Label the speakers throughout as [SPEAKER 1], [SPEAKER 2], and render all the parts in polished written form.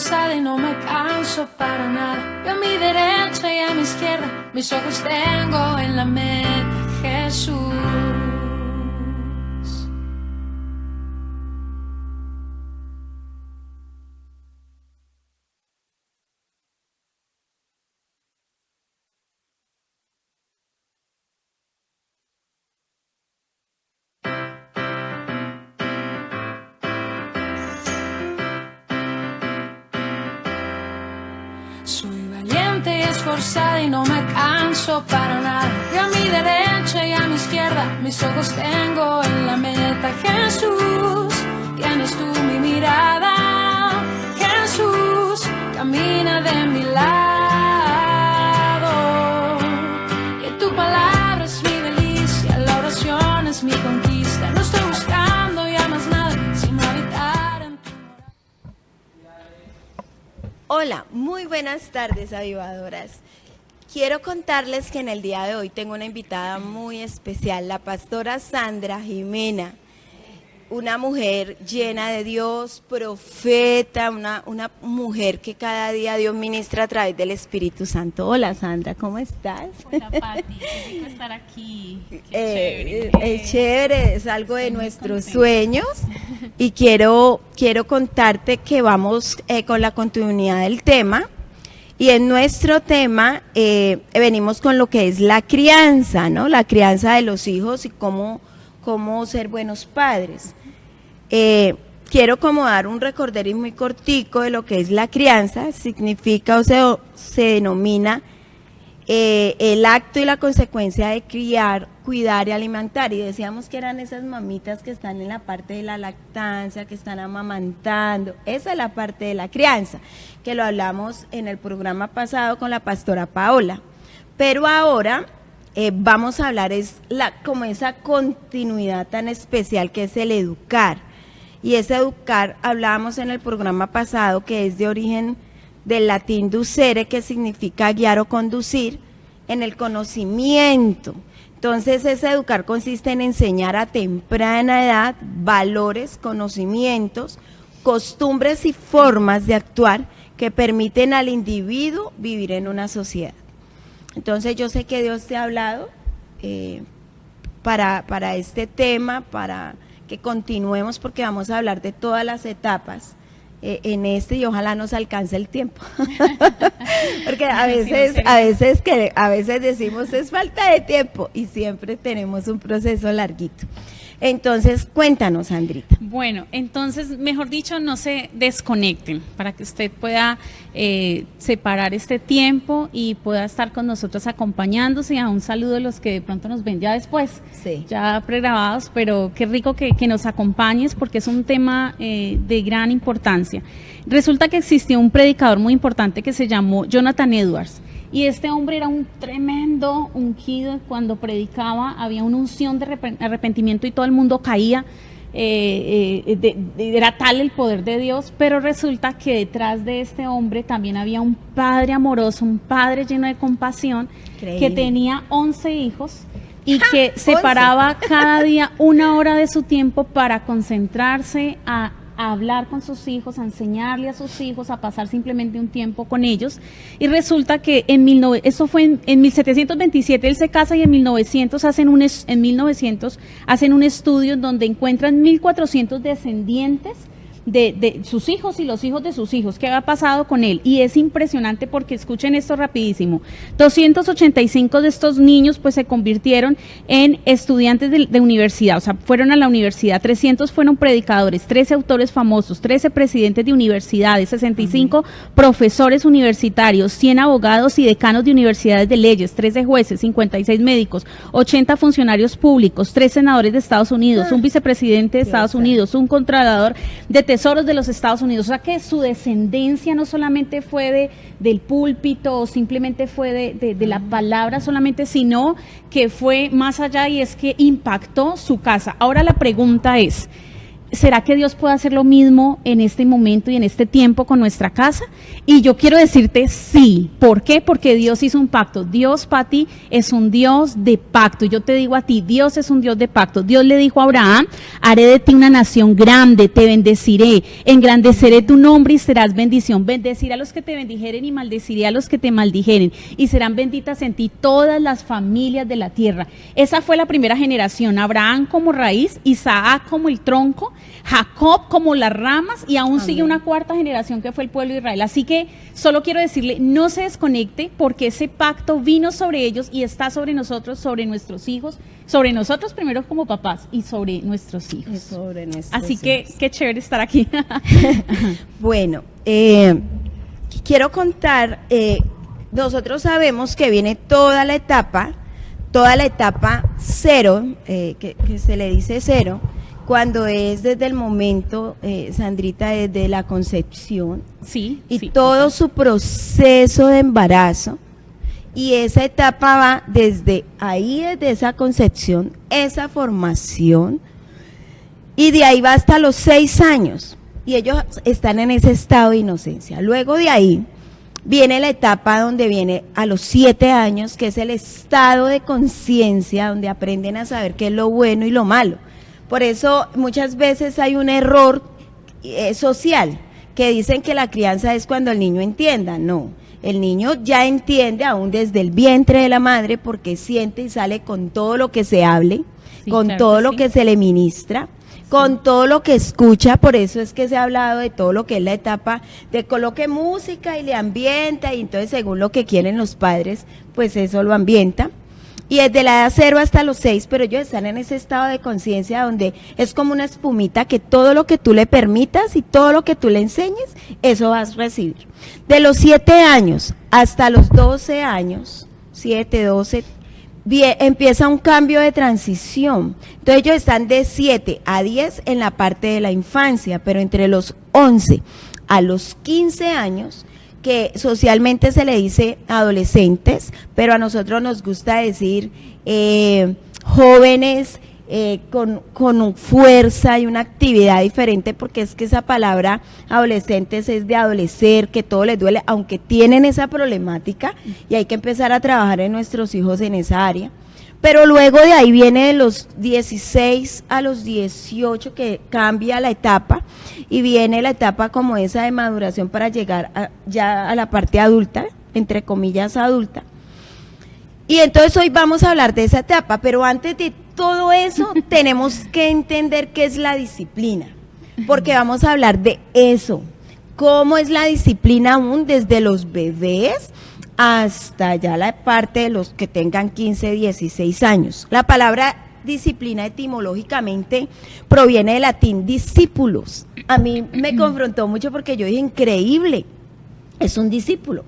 [SPEAKER 1] esforzada y no me canso para nada. Yo a mi derecha y a mi izquierda, mis ojos tengo en la meta, Jesús. Soy valiente y esforzada y no me canso para nada. Yo a mi derecha y a mi izquierda, mis ojos tengo en la meta, Jesús. Tienes tú mi mirada, Jesús, camina de mi lado. Y tu palabra es mi delicia, la oración es mi conquista. No estoy buscando ya más nada, sino habitar en tu morada.
[SPEAKER 2] Hola, muy buenas tardes, avivadoras. Quiero contarles que en el día de hoy tengo una invitada muy especial, la pastora Sandra Jimena, una mujer llena de Dios, profeta, una mujer que cada día Dios ministra a través del Espíritu Santo. Hola Sandra, ¿cómo estás?
[SPEAKER 3] Hola Pati, qué rico estar aquí.
[SPEAKER 2] Es chévere, es algo de nuestros sueños y quiero contarte que vamos con la continuidad del tema. Y en nuestro tema venimos con lo que es la crianza, ¿no? La crianza de los hijos y cómo ser buenos padres. Quiero como dar un recorderis muy cortico de lo que es la crianza. Significa se denomina el acto y la consecuencia de criar, cuidar y alimentar. Y decíamos que eran esas mamitas que están en la parte de la lactancia, que están amamantando. Esa es la parte de la crianza, que lo hablamos en el programa pasado con la pastora Paola. Pero ahora vamos a hablar como esa continuidad tan especial que es el educar. Y ese educar, hablábamos en el programa pasado, que es de origen del latín ducere, que significa guiar o conducir, en el conocimiento. Entonces, ese educar consiste en enseñar a temprana edad valores, conocimientos, costumbres y formas de actuar que permiten al individuo vivir en una sociedad. Entonces, yo sé que Dios te ha hablado para este tema, para que continuemos, porque vamos a hablar de todas las etapas en y ojalá nos alcance el tiempo. Porque a veces decimos es falta de tiempo y siempre tenemos un proceso larguito. Entonces, cuéntanos, Sandrita.
[SPEAKER 3] Bueno, entonces, mejor dicho, no se desconecten para que usted pueda separar este tiempo y pueda estar con nosotros acompañándose. Y a un saludo a los que de pronto nos ven ya después,
[SPEAKER 2] sí,
[SPEAKER 3] ya pregrabados, pero qué rico que nos acompañes porque es un tema de gran importancia. Resulta que existió un predicador muy importante que se llamó Jonathan Edwards. Y este hombre era un tremendo ungido. Cuando predicaba había una unción de arrepentimiento y todo el mundo caía, era tal el poder de Dios, pero resulta que detrás de este hombre también había un padre amoroso, un padre lleno de compasión, que tenía 11 hijos y que separaba cada día 1 hora de su tiempo para concentrarse a hablar con sus hijos, a enseñarle a sus hijos, a pasar simplemente un tiempo con ellos. Y resulta que eso fue en 1727 él se casa y en 1900 hacen un estudio en donde encuentran 1400 descendientes de sus hijos y los hijos de sus hijos, qué había pasado con él. Y es impresionante porque, escuchen esto rapidísimo, 285 de estos niños pues se convirtieron en estudiantes de universidad, o sea, fueron a la universidad, 300 fueron predicadores, 13 autores famosos, 13 presidentes de universidades, 65 profesores universitarios, 100 abogados y decanos de universidades de leyes, 13 jueces, 56 médicos, 80 funcionarios públicos, 3 senadores de Estados Unidos, un vicepresidente de Estados Unidos, un contralor de tesoros de los Estados Unidos. O sea que su descendencia no solamente fue del púlpito o simplemente fue de la palabra solamente, sino que fue más allá y es que impactó su casa. Ahora la pregunta es, ¿será que Dios puede hacer lo mismo en este momento y en este tiempo con nuestra casa? Y yo quiero decirte sí. ¿Por qué? Porque Dios hizo un pacto. Dios, Pati, es un Dios de pacto. Yo te digo a ti, Dios es un Dios de pacto. Dios le dijo a Abraham, haré de ti una nación grande, te bendeciré, engrandeceré tu nombre y serás bendición. Bendeciré a los que te bendijeren y maldeciré a los que te maldijeren. Y serán benditas en ti todas las familias de la tierra. Esa fue la primera generación. Abraham como raíz, Isaac como el tronco, Jacob como las ramas, y aún sigue una cuarta generación que fue el pueblo de Israel. Así que solo quiero decirle, no se desconecte, porque ese pacto vino sobre ellos y está sobre nosotros, sobre nuestros hijos, sobre nosotros primero como papás y sobre nuestros hijos. Así que qué chévere estar aquí.
[SPEAKER 2] Bueno, quiero contar, nosotros sabemos que viene toda la etapa cero, que se le dice cero, cuando es desde el momento, Sandrita, desde la concepción,
[SPEAKER 3] Sí.
[SPEAKER 2] y
[SPEAKER 3] sí,
[SPEAKER 2] todo su proceso de embarazo, y esa etapa va desde ahí, desde esa concepción, esa formación, y de ahí va hasta los 6 años, y ellos están en ese estado de inocencia. Luego de ahí viene la etapa donde viene a los 7 años, que es el estado de conciencia, donde aprenden a saber qué es lo bueno y lo malo. Por eso muchas veces hay un error social, que dicen que la crianza es cuando el niño entienda. No, el niño ya entiende aún desde el vientre de la madre, porque siente y sale con todo lo que se hable,
[SPEAKER 3] Sí,
[SPEAKER 2] con
[SPEAKER 3] claro
[SPEAKER 2] todo
[SPEAKER 3] que
[SPEAKER 2] lo
[SPEAKER 3] sí.
[SPEAKER 2] que se le ministra, con todo lo que escucha. Por eso es que se ha hablado de todo lo que es la etapa de coloque música y le ambienta, y entonces según lo que quieren los padres, pues eso lo ambienta. Y desde la edad 0 hasta los 6, pero ellos están en ese estado de conciencia donde es como una espumita, que todo lo que tú le permitas y todo lo que tú le enseñes, eso vas a recibir. De los 7 años hasta los 12 años, 7, 12, empieza un cambio de transición. Entonces ellos están de 7 a 10 en la parte de la infancia, pero entre los 11 a los 15 años, que socialmente se le dice adolescentes, pero a nosotros nos gusta decir jóvenes con fuerza y una actividad diferente, porque es que esa palabra adolescentes es de adolecer, que todo les duele, aunque tienen esa problemática, y hay que empezar a trabajar en nuestros hijos en esa área. Pero luego de ahí viene de los 16 a los 18, que cambia la etapa, y viene la etapa como esa de maduración para llegar ya a la parte adulta, entre comillas adulta. Y entonces hoy vamos a hablar de esa etapa, pero antes de todo eso tenemos que entender qué es la disciplina, porque vamos a hablar de eso, cómo es la disciplina aún desde los bebés hasta ya la parte de los que tengan 15, 16 años. La palabra disciplina etimológicamente proviene del latín discípulos. A mí me confrontó mucho porque yo dije, increíble, es un discípulo.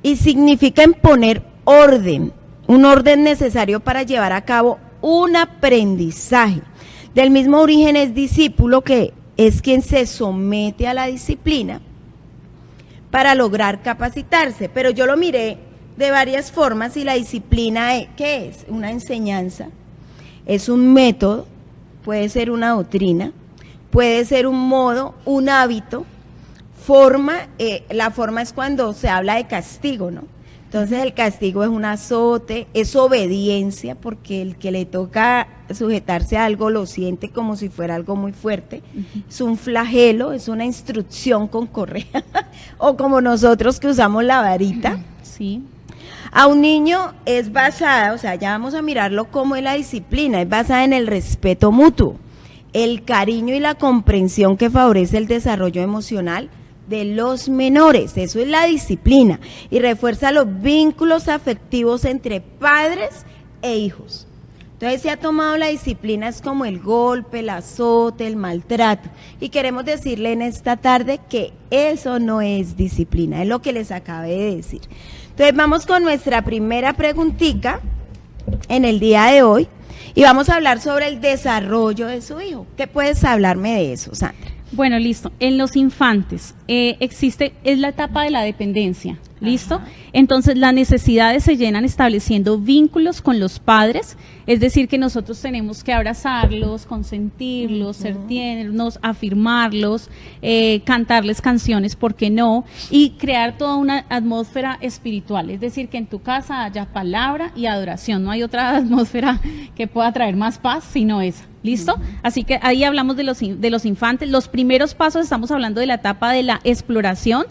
[SPEAKER 2] Y significa imponer orden, un orden necesario para llevar a cabo un aprendizaje. Del mismo origen es discípulo, que es quien se somete a la disciplina para lograr capacitarse, pero yo lo miré de varias formas. Y la disciplina, ¿qué es? Una enseñanza, es un método, puede ser una doctrina, puede ser un modo, un hábito, forma. La forma es cuando se habla de castigo, ¿no? Entonces el castigo es un azote, es obediencia, porque el que le toca sujetarse a algo lo siente como si fuera algo muy fuerte. Es un flagelo, es una instrucción con correa, o como nosotros que usamos la varita.
[SPEAKER 3] Sí.
[SPEAKER 2] A un niño es basada, o sea, ya vamos a mirarlo como es la disciplina, es basada en el respeto mutuo, el cariño y la comprensión que favorece el desarrollo emocional de los menores. Eso es la disciplina, y refuerza los vínculos afectivos entre padres e hijos. Entonces se ha tomado la disciplina, es como el golpe, el azote, el maltrato, y queremos decirle en esta tarde que eso no es disciplina, es lo que les acabé de decir. Entonces vamos con nuestra primera preguntita en el día de hoy, y vamos a hablar sobre el desarrollo de su hijo. ¿Qué puedes hablarme de eso, Sandra?
[SPEAKER 3] Bueno, listo. En los infantes es la etapa de la dependencia. ¿listo?
[SPEAKER 2] Ajá.
[SPEAKER 3] Entonces las necesidades se llenan estableciendo vínculos con los padres, es decir, que nosotros tenemos que abrazarlos, consentirlos, ser tiernos, afirmarlos, cantarles canciones, ¿por qué no? Y crear toda una atmósfera espiritual, es decir, que en tu casa haya palabra y adoración, no hay otra atmósfera que pueda traer más paz sino esa. ¿Listo? Así que ahí hablamos de los infantes. Los primeros pasos, estamos hablando de la etapa de la exploración.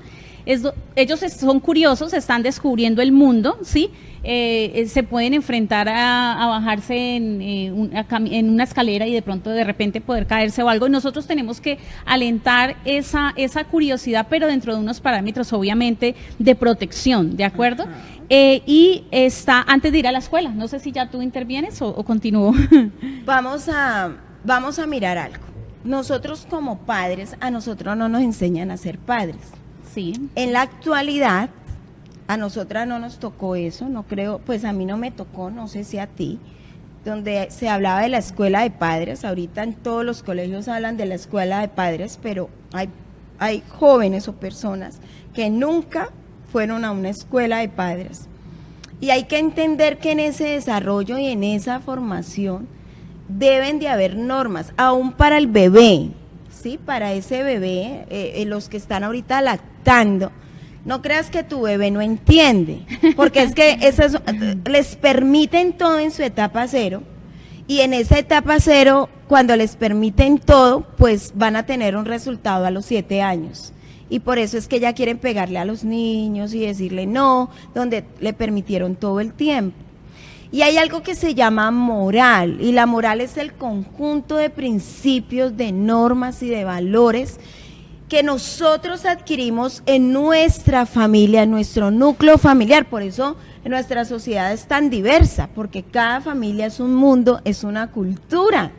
[SPEAKER 3] Ellos son curiosos, están descubriendo el mundo, ¿sí? Se pueden enfrentar a bajarse en una escalera y de pronto de repente poder caerse o algo. Y nosotros tenemos que alentar esa curiosidad, pero dentro de unos parámetros obviamente de protección, ¿de acuerdo? Y está antes de ir a la escuela. No sé si ya tú intervienes o continúo.
[SPEAKER 2] Vamos a mirar algo. Nosotros como padres, a nosotros no nos enseñan a ser padres.
[SPEAKER 3] Sí.
[SPEAKER 2] En la actualidad, a nosotras no nos tocó eso, no creo, pues a mí no me tocó, no sé si a ti, donde se hablaba de la escuela de padres. Ahorita en todos los colegios hablan de la escuela de padres, pero hay jóvenes o personas que nunca fueron a una escuela de padres. Y hay que entender que en ese desarrollo y en esa formación deben de haber normas, aún para el bebé, ¿sí? Para ese bebé, los que están ahorita lactando, no creas que tu bebé no entiende, porque es que les permiten todo en su etapa cero, y en esa etapa cero, cuando les permiten todo, pues van a tener un resultado a los 7 años. Y por eso es que ya quieren pegarle a los niños y decirle no, donde le permitieron todo el tiempo. Y hay algo que se llama moral, y la moral es el conjunto de principios, de normas y de valores que nosotros adquirimos en nuestra familia, en nuestro núcleo familiar. Por eso nuestra sociedad es tan diversa, porque cada familia es un mundo, es una cultura.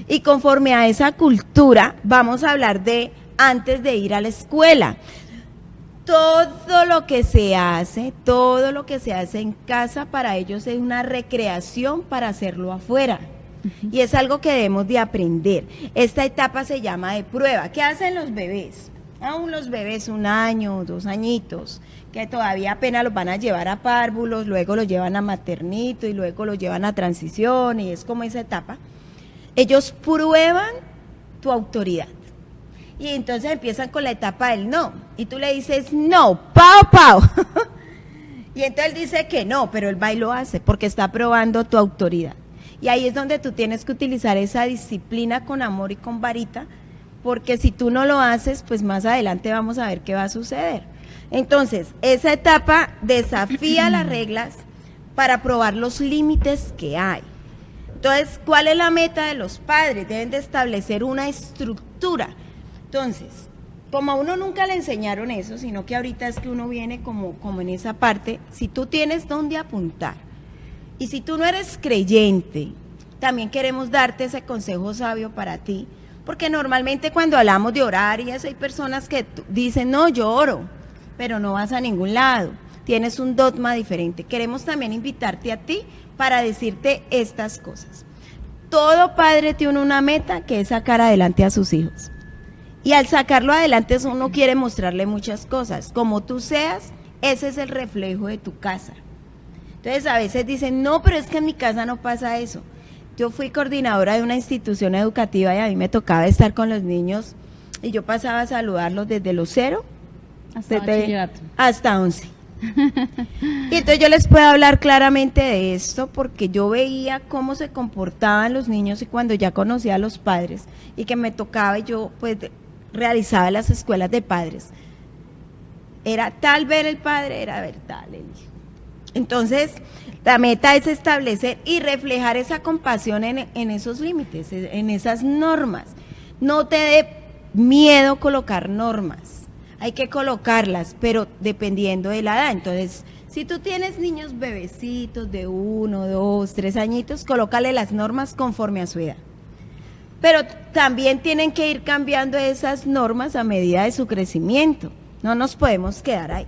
[SPEAKER 2] Y conforme a esa cultura, vamos a hablar de antes de ir a la escuela. Todo lo que se hace en casa, para ellos es una recreación para hacerlo afuera. Y es algo que debemos de aprender. Esta etapa se llama de prueba. ¿Qué hacen los bebés? Aún los bebés 1 año, 2 añitos, que todavía apenas los van a llevar a párvulos, luego los llevan a maternito y luego los llevan a transición, y es como esa etapa. Ellos prueban tu autoridad. Y entonces empiezan con la etapa del no. Y tú le dices, no, pao, pao. Y entonces él dice que no, pero él va y lo hace porque está probando tu autoridad. Y ahí es donde tú tienes que utilizar esa disciplina con amor y con varita, porque si tú no lo haces, pues más adelante vamos a ver qué va a suceder. Entonces, esa etapa desafía las reglas para probar los límites que hay. Entonces, ¿cuál es la meta de los padres? Deben de establecer una estructura. Entonces, como a uno nunca le enseñaron eso, sino que ahorita es que uno viene como en esa parte, si tú tienes dónde apuntar, y si tú no eres creyente, también queremos darte ese consejo sabio para ti, porque normalmente cuando hablamos de orar y eso, hay personas que dicen, no, yo oro, pero no vas a ningún lado, tienes un dogma diferente. Queremos también invitarte a ti para decirte estas cosas. Todo padre tiene una meta, que es sacar adelante a sus hijos. Y al sacarlo adelante, uno quiere mostrarle muchas cosas. Como tú seas, ese es el reflejo de tu casa. Entonces a veces dicen, no, pero es que en mi casa no pasa eso. Yo fui coordinadora de una institución educativa y a mí me tocaba estar con los niños y yo pasaba a saludarlos desde los 0 hasta 11. Y entonces yo les puedo hablar claramente de esto porque yo veía cómo se comportaban los niños, y cuando ya conocía a los padres y que me tocaba, y yo pues realizaba las escuelas de padres, era tal ver el padre, era ver tal el hijo. Entonces la meta es establecer y reflejar esa compasión en esos límites, en esas normas. No te dé miedo colocar normas, hay que colocarlas, pero dependiendo de la edad. Entonces, si tú tienes niños bebecitos de 1, 2, 3 añitos, colócale las normas conforme a su edad. Pero también tienen que ir cambiando esas normas a medida de su crecimiento. No nos podemos quedar ahí.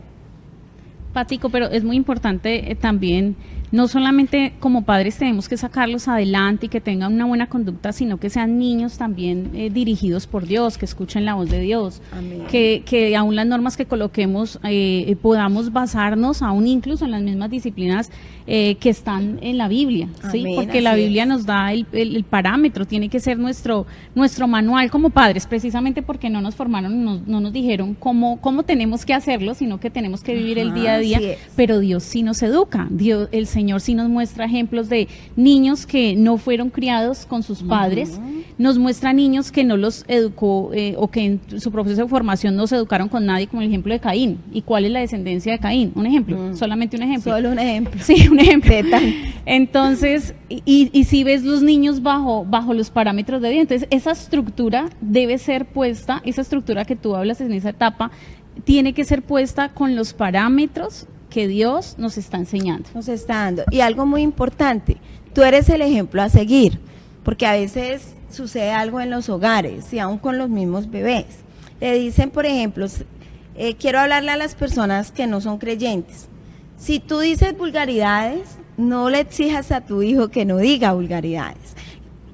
[SPEAKER 3] Patico, pero es muy importante también no solamente como padres tenemos que sacarlos adelante y que tengan una buena conducta, sino que sean niños también dirigidos por Dios, que escuchen la voz de Dios, que aún las normas que coloquemos podamos basarnos aún incluso en las mismas disciplinas que están en la Biblia, ¿sí?
[SPEAKER 2] Amén,
[SPEAKER 3] Porque la
[SPEAKER 2] así
[SPEAKER 3] Biblia
[SPEAKER 2] es.
[SPEAKER 3] nos da el parámetro, tiene que ser nuestro manual como padres, precisamente porque no nos formaron, no nos dijeron cómo tenemos que hacerlo, sino que tenemos que vivir el día a día,
[SPEAKER 2] Así es.
[SPEAKER 3] pero Dios sí nos educa, el Señor sí nos muestra ejemplos de niños que no fueron criados con sus padres, nos muestra niños que no los educó o que en su proceso de formación no se educaron con nadie, como el ejemplo de Caín. ¿Y cuál es la descendencia de Caín? Un ejemplo, solamente un ejemplo.
[SPEAKER 2] Solo un ejemplo.
[SPEAKER 3] Sí, un ejemplo.
[SPEAKER 2] De tan-
[SPEAKER 3] Entonces, y si ves los niños bajo los parámetros de Dios, entonces esa estructura debe ser puesta, esa estructura que tú hablas en esa etapa, tiene que ser puesta con los parámetros que Dios nos está enseñando.
[SPEAKER 2] Nos está dando. Y algo muy importante, tú eres el ejemplo a seguir, porque a veces sucede algo en los hogares y aún con los mismos bebés. Le dicen, por ejemplo, quiero hablarle a las personas que no son creyentes. Si tú dices vulgaridades, no le exijas a tu hijo que no diga vulgaridades.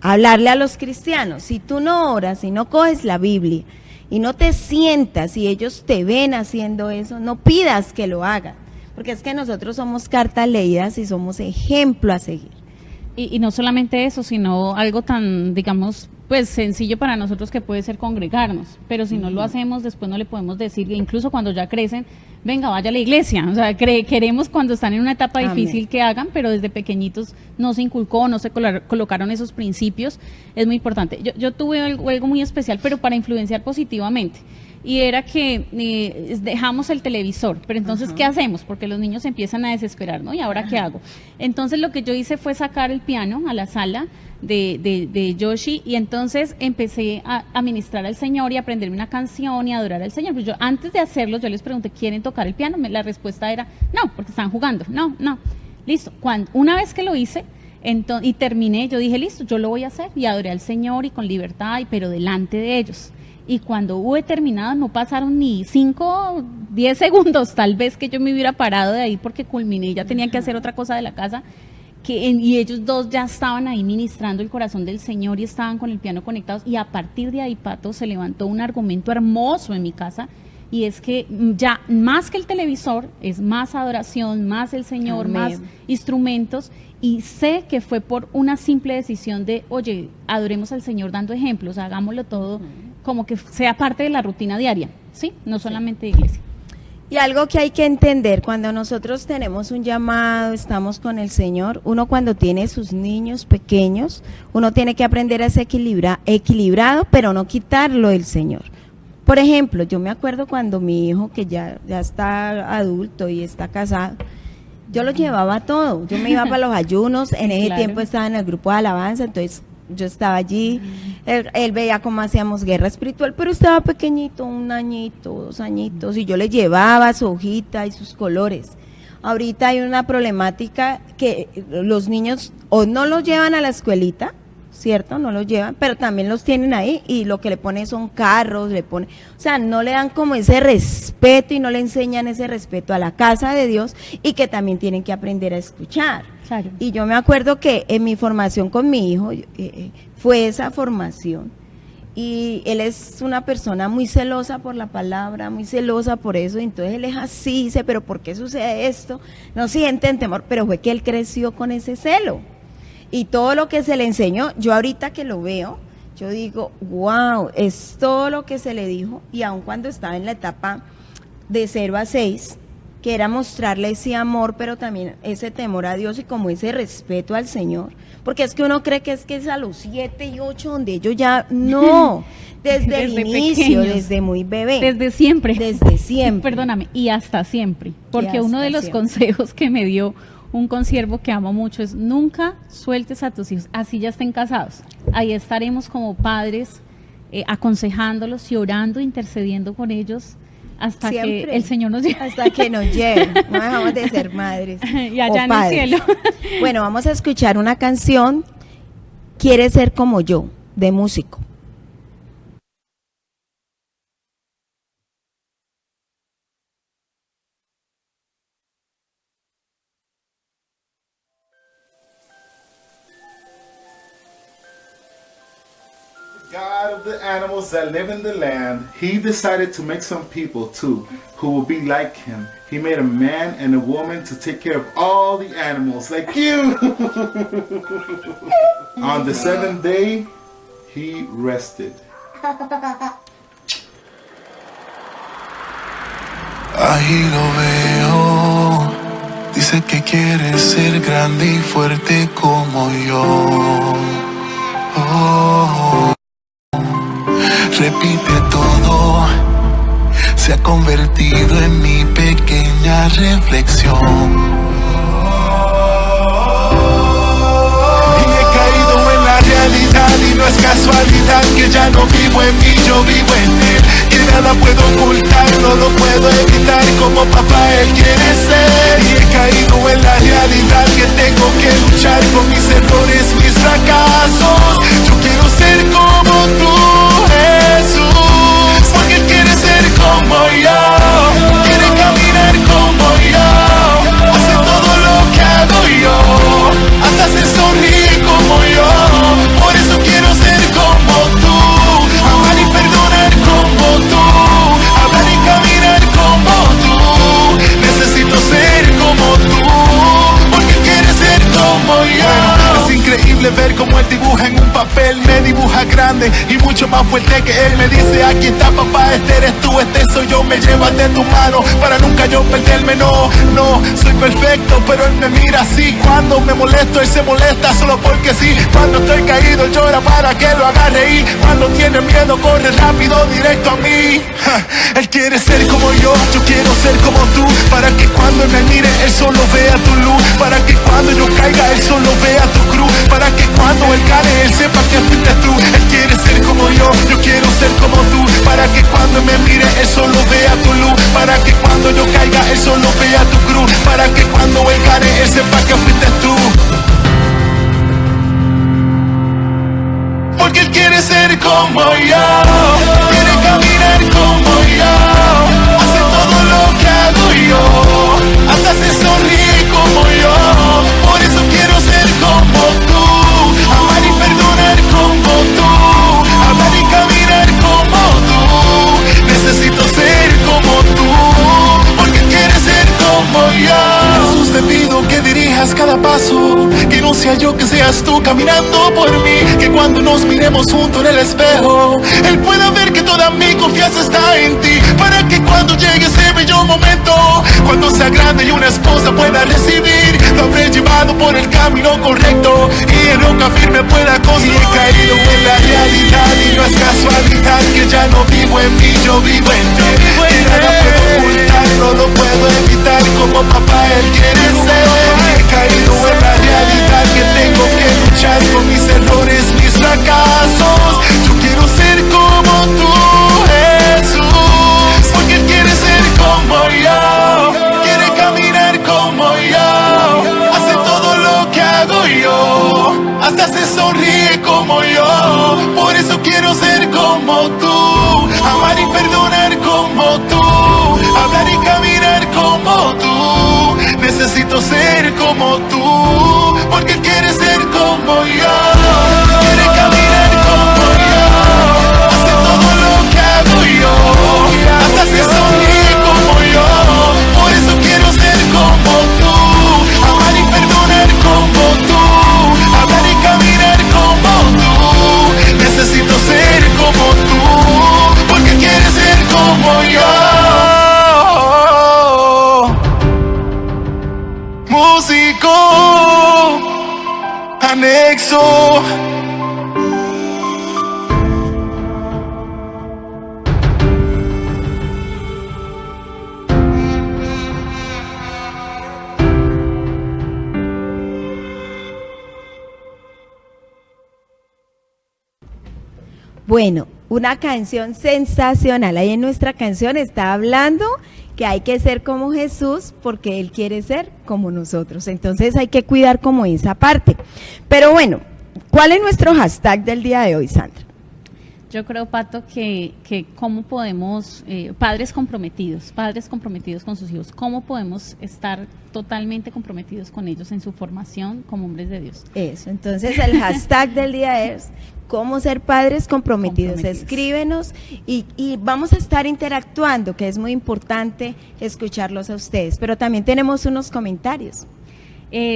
[SPEAKER 2] Hablarle a los cristianos, si tú no oras y no coges la Biblia y no te sientas y ellos te ven haciendo eso, no pidas que lo hagan, porque es que nosotros somos cartas leídas y somos ejemplo a seguir.
[SPEAKER 3] Y no solamente eso, sino algo tan, digamos, pues sencillo para nosotros que puede ser congregarnos, pero si no lo hacemos, después no le podemos decir, incluso cuando ya crecen, venga, vaya a la iglesia, o sea, queremos cuando están en una etapa difícil
[SPEAKER 2] Amén.
[SPEAKER 3] que hagan, pero desde pequeñitos no se inculcó, no se colocaron esos principios, es muy importante. Yo tuve algo muy especial, pero para influenciar positivamente. Y era que dejamos el televisor, pero entonces, ¿qué hacemos? Porque los niños se empiezan a desesperar, ¿no? ¿Y ahora qué hago? Entonces lo que yo hice fue sacar el piano a la sala de Yoshi y entonces empecé a ministrar al Señor y a aprenderme una canción y a adorar al Señor. Pues yo antes de hacerlo, yo les pregunté, ¿quieren tocar el piano? La respuesta era, no, porque están jugando, no. Listo, una vez que lo hice, y terminé, yo dije, listo, yo lo voy a hacer y adoré al Señor y con libertad, pero delante de ellos. Y cuando hube terminado no pasaron ni 5, 10 segundos tal vez que yo me hubiera parado de ahí porque culminé y ya tenía que hacer otra cosa de la casa, y ellos dos ya estaban ahí ministrando el corazón del Señor y estaban con el piano conectados, y a partir de ahí, Pato, se levantó un argumento hermoso en mi casa, y es que ya más que el televisor es más adoración, más el Señor,
[SPEAKER 2] Amén.
[SPEAKER 3] más instrumentos, y sé que fue por una simple decisión de, oye, adoremos al Señor dando ejemplos, hagámoslo todo como que sea parte de la rutina diaria, ¿sí? No solamente de iglesia.
[SPEAKER 2] Y algo que hay que entender, cuando nosotros tenemos un llamado, estamos con el Señor, uno cuando tiene sus niños pequeños, uno tiene que aprender a ser equilibrado, pero no quitarlo del Señor. Por ejemplo, yo me acuerdo cuando mi hijo, que ya está adulto y está casado, yo lo llevaba a todo. Yo me iba para los ayunos, en ese
[SPEAKER 3] Claro.
[SPEAKER 2] tiempo estaba en el grupo de alabanza, entonces yo estaba allí, él veía cómo hacíamos guerra espiritual, pero estaba pequeñito, 1 añito, 2 añitos, y yo le llevaba su hojita y sus colores. Ahorita hay una problemática que los niños o no los llevan a la escuelita, ¿cierto? No los llevan, pero también los tienen ahí y lo que le ponen son carros, o sea, no le dan como ese respeto y no le enseñan ese respeto a la casa de Dios y que también tienen que aprender a escuchar.
[SPEAKER 3] Claro.
[SPEAKER 2] Y yo me acuerdo que en mi formación con mi hijo fue esa formación. Y él es una persona muy celosa por la palabra, muy celosa por eso, y entonces él es así, dice, pero ¿por qué sucede esto? No sienten temor, pero fue que él creció con ese celo. Y todo lo que se le enseñó, yo ahorita que lo veo, yo digo, wow, es todo lo que se le dijo, y aun cuando estaba en la etapa de 0 a 6, que era mostrarle ese amor, pero también ese temor a Dios y como ese respeto al Señor, porque es que uno cree que es a los 7 y 8 donde ellos ya, no, desde el inicio,
[SPEAKER 3] pequeños,
[SPEAKER 2] desde muy bebé.
[SPEAKER 3] desde siempre.
[SPEAKER 2] Desde siempre.
[SPEAKER 3] Perdóname, y hasta siempre. Porque
[SPEAKER 2] hasta
[SPEAKER 3] uno de los
[SPEAKER 2] siempre.
[SPEAKER 3] consejos que me dio un consiervo que amo mucho es nunca sueltes a tus hijos, así ya estén casados. Ahí estaremos como padres aconsejándolos y orando, intercediendo con ellos hasta
[SPEAKER 2] Siempre.
[SPEAKER 3] que el Señor nos lleve.
[SPEAKER 2] Hasta que nos lleve, no dejamos de ser madres
[SPEAKER 3] Y allá
[SPEAKER 2] o
[SPEAKER 3] en el
[SPEAKER 2] padres.
[SPEAKER 3] cielo.
[SPEAKER 2] Bueno, vamos a escuchar una canción, Quiere ser como yo, de Músico.
[SPEAKER 4] God of the animals that live in the land, he decided to make some people too, who will be like him. He made a man and a woman to take care of all the animals, like you. On the seventh day, he rested.
[SPEAKER 5] Ahí lo veo, dice que quiere ser grande y fuerte como yo. Oh, repite todo, se ha convertido en mi pequeña reflexión. Y he caído en la realidad y no es casualidad que ya no vivo en mí, yo vivo en él. Que nada puedo ocultar, no lo puedo evitar, como papá él quiere ser. Y he caído en la realidad que tengo que luchar con mis errores, mis fracasos. Yo quiero ser como tú, Jesús, porque él quiere ser como yo, quiere caminar como yo, hace todo lo que hago yo, hasta se sonríe como yo. Por eso quiero ser como tú, amar y perdonar como tú, hablar y caminar como tú. Necesito ser como tú, porque quiere ser como yo. Es increíble ver cómo él dibuja en un papel, me dibuja grande y mucho más fuerte que él. Me dice: aquí está papá, este eres tú, este soy yo, me llevas de tu mano para nunca yo perderme. No, no soy perfecto, pero él me mira así. Cuando me molesto, él se molesta solo porque sí. Cuando estoy caído, él llora para que lo haga reír. Cuando tiene miedo, corre rápido directo a mí. Él quiere ser como yo quiero ser como tú, para que cuando él me mire, él solo vea tu luz. Para que cuando yo caiga, él solo vea tu cruz. Para que cuando él gane, él sepa que fuiste tú. Él quiere ser como yo quiero ser como tú. Para que cuando me mire, él solo vea tu luz. Para que cuando yo caiga, él solo vea tu cruz. Para que cuando él gane, él sepa que fuiste tú. Porque él quiere ser como yo, quiere caminar como yo, hace todo lo que hago yo, hasta se sonríe como yo. Por eso quiero ser como tú, amar y perdonar como tú, hablar y caminar como tú. Necesito ser como tú, porque quieres ser como yo. Jesús, te pido que dirijas cada paso, que no sea yo, que seas tú caminando por mí. Que cuando nos miremos juntos en el espejo, él pueda ver que toda mi confianza está en ti. Para que cuando llegue ese bello momento, cuando sea grande y una esposa pueda recibir, lo habré llevado por el camino correcto y en roca firme pueda construir. Y he caído en la realidad y no es casualidad que ya no vivo en mí, yo vivo en él. Que nada puedo ocultar, no lo puedo evitar, como papá él quiere ser. Y he caído en la realidad que tengo que luchar con mis errores, mis fracasos. Yo quiero ser como tú, Jesús, porque él quiere ser como yo, quiere caminar como yo, hace todo lo que hago yo, hasta se sonríe como yo. Por eso quiero ser como tú, amar y perdonar como tú, hablar y caminar como tú. Necesito ser como tú, porque él quiere ser como yo, quiere caminar como yo, hace todo lo que hago yo, hasta se sonríe como yo. Por eso quiero ser como tú, amar y perdonar como tú, hablar y caminar como tú. Necesito ser como tú, porque quieres ser como yo. Músico anexo.
[SPEAKER 2] Bueno, una canción sensacional. Ahí en nuestra canción está hablando que hay que ser como Jesús porque Él quiere ser como nosotros. Entonces hay que cuidar como esa parte. Pero bueno, ¿cuál es nuestro hashtag del día de hoy, Sandra?
[SPEAKER 3] Yo creo, Pato, que cómo podemos, padres comprometidos con sus hijos, cómo podemos estar totalmente comprometidos con ellos en su formación como hombres de Dios.
[SPEAKER 2] Eso, entonces el hashtag del día es cómo ser padres comprometidos. Escríbenos y vamos a estar interactuando, que es muy importante escucharlos a ustedes, pero también tenemos unos comentarios.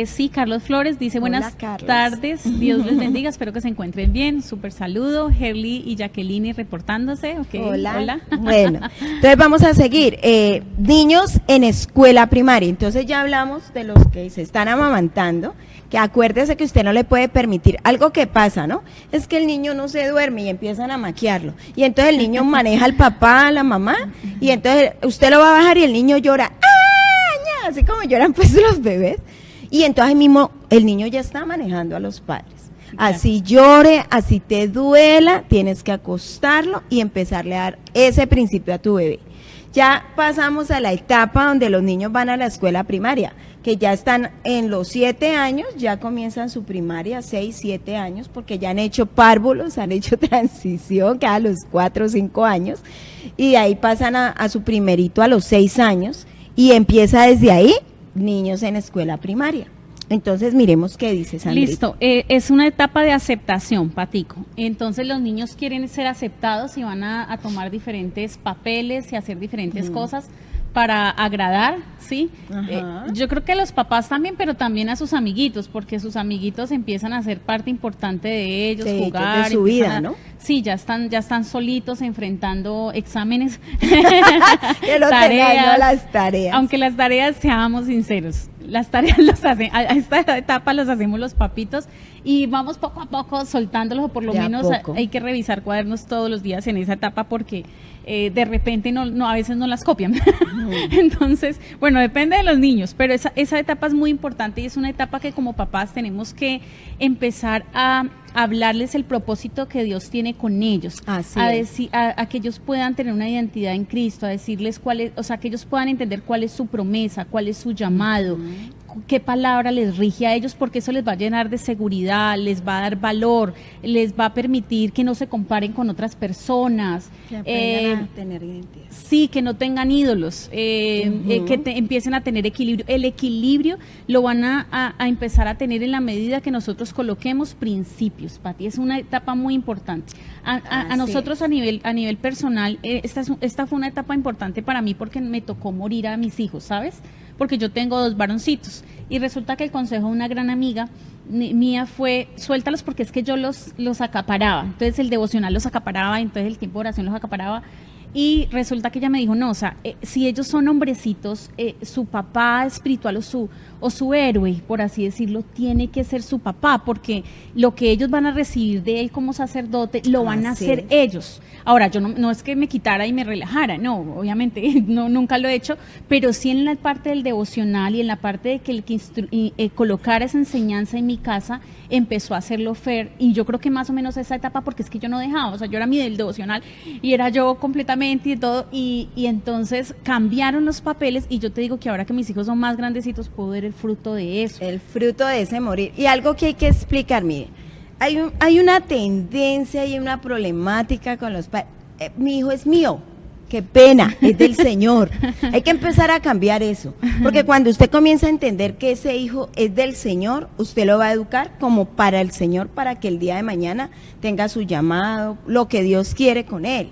[SPEAKER 3] Sí, Carlos Flores dice,
[SPEAKER 2] Hola,
[SPEAKER 3] buenas
[SPEAKER 2] Carlos.
[SPEAKER 3] tardes, Dios les bendiga, espero que se encuentren bien, súper saludo, Herly y Jacqueline reportándose, okay.
[SPEAKER 2] Hola. Bueno, entonces vamos a seguir. Niños en escuela primaria, entonces ya hablamos de los que se están amamantando, que acuérdese que usted no le puede permitir, algo que pasa, ¿no? Es que el niño no se duerme y empiezan a maquiarlo, y entonces el niño maneja al papá, a la mamá, y entonces usted lo va a bajar y el niño llora, ¡ah! Así como lloran pues los bebés. Y entonces ahí mismo el niño ya está manejando a los padres.
[SPEAKER 3] Claro.
[SPEAKER 2] Así llore, así te duela, tienes que acostarlo y empezarle a dar ese principio a tu bebé. Ya pasamos a la etapa donde los niños van a la escuela primaria, que ya están en los 7 años, ya comienzan su primaria, 6, 7 años, porque ya han hecho párvulos, han hecho transición, que a los 4 o 5 años, y de ahí pasan a su primerito a los 6 años, y empieza desde ahí, niños en escuela primaria. Entonces miremos qué dice Sandrita.
[SPEAKER 3] Listo, es una etapa de aceptación, Patico. Entonces los niños quieren ser aceptados y van a tomar diferentes papeles y hacer diferentes cosas para agradar, ¿sí? Yo creo que a los papás también, pero también a sus amiguitos, porque sus amiguitos empiezan a ser parte importante de ellos,
[SPEAKER 2] Sí,
[SPEAKER 3] jugar.
[SPEAKER 2] de su vida, ¿no?
[SPEAKER 3] Sí, ya están solitos enfrentando exámenes,
[SPEAKER 2] Que lo tengan, ¿no? Las tareas.
[SPEAKER 3] Aunque las tareas, seamos sinceros, las tareas las hacen, a esta etapa los hacemos los papitos y vamos poco a poco soltándolos, o por lo
[SPEAKER 2] De a
[SPEAKER 3] menos
[SPEAKER 2] poco.
[SPEAKER 3] hay que revisar cuadernos todos los días en esa etapa porque de repente no a veces no las copian. Entonces, bueno, depende de los niños, pero esa etapa es muy importante y es una etapa que como papás tenemos que empezar a hablarles el propósito que Dios tiene con ellos,
[SPEAKER 2] Así
[SPEAKER 3] a
[SPEAKER 2] es.
[SPEAKER 3] decir, a que ellos puedan tener una identidad en Cristo, a decirles cuál es, o sea, que ellos puedan entender cuál es su promesa, cuál es su llamado, qué palabra les rige a ellos, porque eso les va a llenar de seguridad, les va a dar valor, les va a permitir que no se comparen con otras personas,
[SPEAKER 2] Que aprendan a tener identidad.
[SPEAKER 3] sí, que no tengan ídolos, que empiecen a tener equilibrio. El equilibrio lo van a empezar a tener en la medida que nosotros coloquemos principios, Pati. Es una etapa muy importante. A
[SPEAKER 2] Así
[SPEAKER 3] nosotros
[SPEAKER 2] es.
[SPEAKER 3] a nivel personal, esta fue una etapa importante para mí porque me tocó morir a mis hijos, ¿sabes? Porque yo tengo 2 varoncitos y resulta que el consejo de una gran amiga mía fue, suéltalos porque es que yo los acaparaba, entonces el devocional los acaparaba, entonces el tiempo de oración los acaparaba. Y resulta que ella me dijo, no, o sea, si ellos son hombrecitos, su papá espiritual o su héroe, por así decirlo, tiene que ser su papá, porque lo que ellos van a recibir de él como sacerdote, lo van a
[SPEAKER 2] Así
[SPEAKER 3] hacer
[SPEAKER 2] es.
[SPEAKER 3] ellos. Ahora, yo no es que me quitara y me relajara, no, obviamente, no, nunca lo he hecho, pero sí en la parte del devocional y en la parte de que el que colocara esa enseñanza en mi casa, empezó a hacerlo Fer, y yo creo que más o menos esa etapa, porque es que yo no dejaba, o sea, yo era mi del devocional y era yo completamente y todo, y entonces cambiaron los papeles, y yo te digo que ahora que mis hijos son más grandecitos puedo ver el fruto de eso.
[SPEAKER 2] El fruto de ese morir. Y algo que hay que explicar, mire, hay una tendencia y una problemática con los padres. Mi hijo es mío, qué pena, es del Señor. Hay que empezar a cambiar eso, porque cuando usted comienza a entender que ese hijo es del Señor, usted lo va a educar como para el Señor, para que el día de mañana tenga su llamado, lo que Dios quiere con él.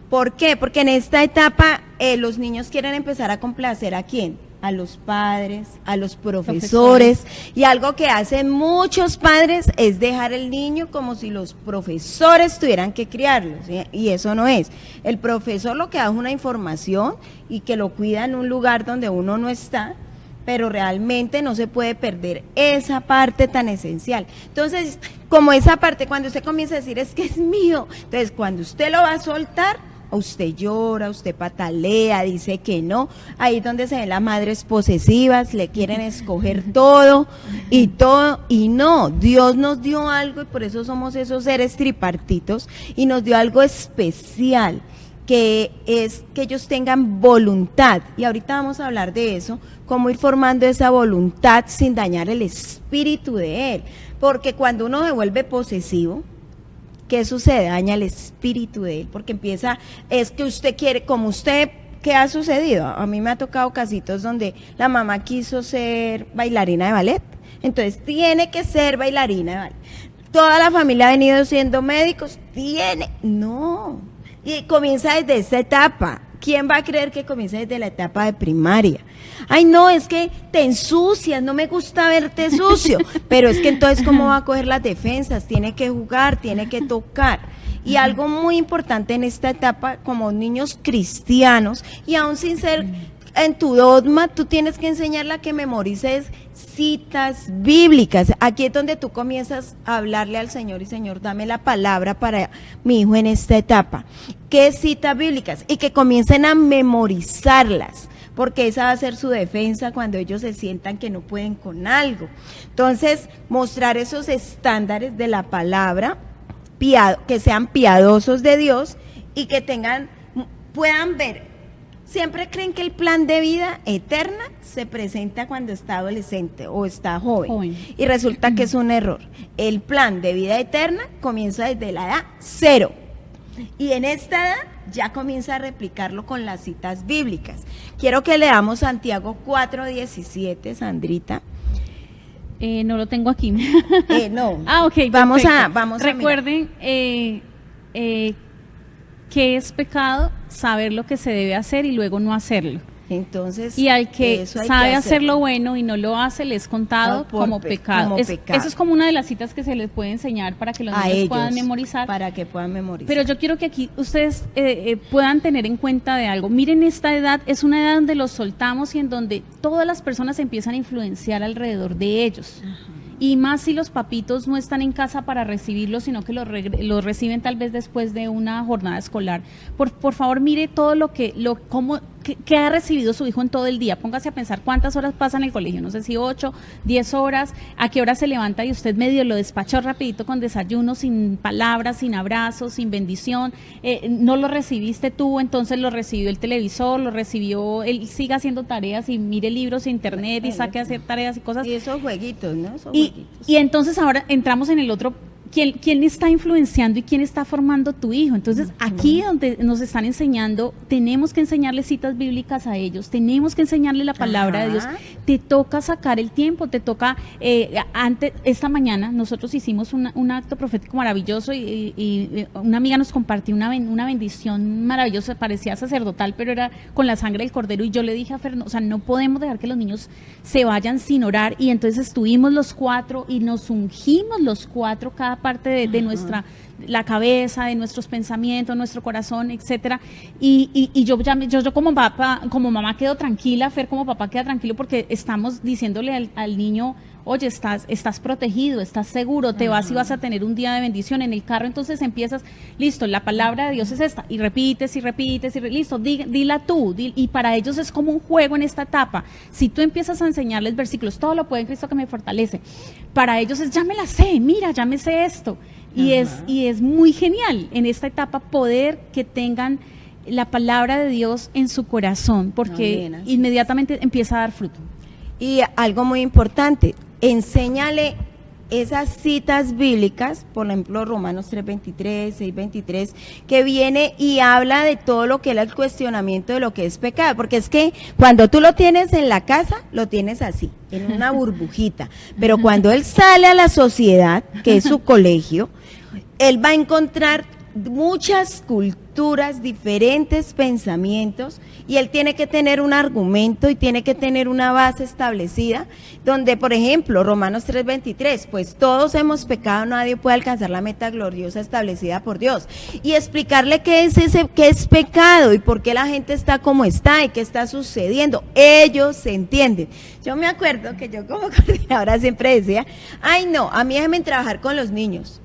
[SPEAKER 2] ¿Por qué? Porque en esta etapa los niños quieren empezar a complacer ¿a quién? A los padres, a los profesores, y algo que hacen muchos padres es dejar el niño como si los profesores tuvieran que criarlo, ¿sí? Y eso no es. El profesor lo que da es una información y que lo cuida en un lugar donde uno no está, pero realmente no se puede perder esa parte tan esencial. Entonces, como esa parte, cuando usted comienza a decir, es que es mío, entonces cuando usted lo va a soltar, usted llora, usted patalea, dice que no, ahí es donde se ven las madres posesivas, le quieren escoger todo, y no, Dios nos dio algo, y por eso somos esos seres tripartitos, y nos dio algo especial, que es que ellos tengan voluntad, y ahorita vamos a hablar de eso, cómo ir formando esa voluntad sin dañar el espíritu de él, porque cuando uno se vuelve posesivo, ¿qué sucede? Daña el espíritu de él, porque empieza, es que usted quiere, como usted, ¿qué ha sucedido? A mí me ha tocado casitos donde la mamá quiso ser bailarina de ballet, entonces tiene que ser bailarina de ballet. Toda la familia ha venido siendo médicos, no, y comienza desde esta etapa. ¿Quién va a creer que comienza desde la etapa de primaria? Ay, no, es que te ensucias, no me gusta verte sucio, pero es que entonces ¿cómo va a coger las defensas? Tiene que jugar, tiene que tocar. Y algo muy importante en esta etapa, como niños cristianos, y aún sin ser en tu dogma, tú tienes que enseñarla a que memorices citas bíblicas. Aquí es donde tú comienzas a hablarle al Señor y Señor, dame la palabra para mi hijo en esta etapa. ¿Qué citas bíblicas? Y que comiencen a memorizarlas, porque esa va a ser su defensa cuando ellos se sientan que no pueden con algo. Entonces, mostrar esos estándares de la palabra, que sean piadosos de Dios y que puedan ver. Siempre creen que el plan de vida eterna se presenta cuando está adolescente o está joven. Y resulta que es un error. El plan de vida eterna comienza desde la edad 0. Y en esta edad ya comienza a replicarlo con las citas bíblicas. Quiero que leamos Santiago 4:17, Sandrita.
[SPEAKER 3] No lo tengo aquí.
[SPEAKER 2] No.
[SPEAKER 3] Ah, ok.
[SPEAKER 2] Vamos
[SPEAKER 3] perfecto.
[SPEAKER 2] a
[SPEAKER 3] Recuerden que es pecado saber lo que se debe hacer y luego no hacerlo.
[SPEAKER 2] Entonces,
[SPEAKER 3] y al que
[SPEAKER 2] eso hay
[SPEAKER 3] sabe
[SPEAKER 2] que
[SPEAKER 3] hacer lo bueno y no lo hace, le es contado como pecado. Eso es como una de las citas que se les puede enseñar para que los niños puedan memorizar.
[SPEAKER 2] Para que puedan memorizar.
[SPEAKER 3] Pero yo quiero que aquí ustedes puedan tener en cuenta de algo. Miren, esta edad es una edad donde los soltamos y en donde todas las personas empiezan a influenciar alrededor de ellos. Ajá. Y más si los papitos no están en casa para recibirlos, sino que los reciben tal vez después de una jornada escolar. Por favor, mire todo qué ha recibido su hijo en todo el día. Póngase a pensar cuántas horas pasa en el colegio, no sé si 8, 10 horas, a qué hora se levanta y usted medio lo despachó rapidito con desayuno, sin palabras, sin abrazos, sin bendición. No lo recibiste tú, entonces lo recibió el televisor, lo recibió, él siga haciendo tareas y mire libros, internet y saque a hacer tareas y cosas.
[SPEAKER 2] Y esos jueguitos, ¿no?
[SPEAKER 3] Y entonces ahora entramos en el otro, ¿quién está influenciando y quién está formando tu hijo? Entonces aquí donde nos están enseñando, tenemos que enseñarle citas bíblicas a ellos, tenemos que enseñarle la palabra de Dios, te toca sacar el tiempo, te toca, esta mañana nosotros hicimos un acto profético maravilloso y una amiga nos compartió una bendición maravillosa, parecía sacerdotal, pero era con la sangre del cordero, y yo le dije a Fernando, o sea, no podemos dejar que los niños se vayan sin orar, y entonces estuvimos los 4 y nos ungimos los 4, cada parte de la cabeza, de nuestros pensamientos, nuestro corazón, etcétera, y yo como mamá quedo tranquila, Fer como papá queda tranquilo, porque estamos diciéndole al niño, oye, estás protegido, estás seguro, te vas y vas a tener un día de bendición en el carro. Entonces empiezas, listo, la palabra de Dios es esta, y repites, listo, dila tú, y para ellos es como un juego en esta etapa. Si tú empiezas a enseñarles versículos, todo lo puede en Cristo que me fortalece, para ellos es, ya me la sé, mira, ya me sé esto, y es muy genial en esta etapa poder que tengan la palabra de Dios en su corazón, porque inmediatamente empieza a dar fruto.
[SPEAKER 2] Y algo muy importante, enséñale esas citas bíblicas, por ejemplo Romanos 3:23, 6:23, que viene y habla de todo lo que es el cuestionamiento de lo que es pecado, porque es que cuando tú lo tienes en la casa, lo tienes así, en una burbujita, pero cuando él sale a la sociedad, que es su colegio, él va a encontrar muchas culturas, diferentes pensamientos, y él tiene que tener un argumento y tiene que tener una base establecida, donde, por ejemplo, Romanos 3:23, pues todos hemos pecado, nadie puede alcanzar la meta gloriosa establecida por Dios, y explicarle qué es pecado y por qué la gente está como está y qué está sucediendo. Ellos se entienden. Yo me acuerdo que yo como coordinadora siempre decía, ay no, a mí déjenme trabajar con los niños.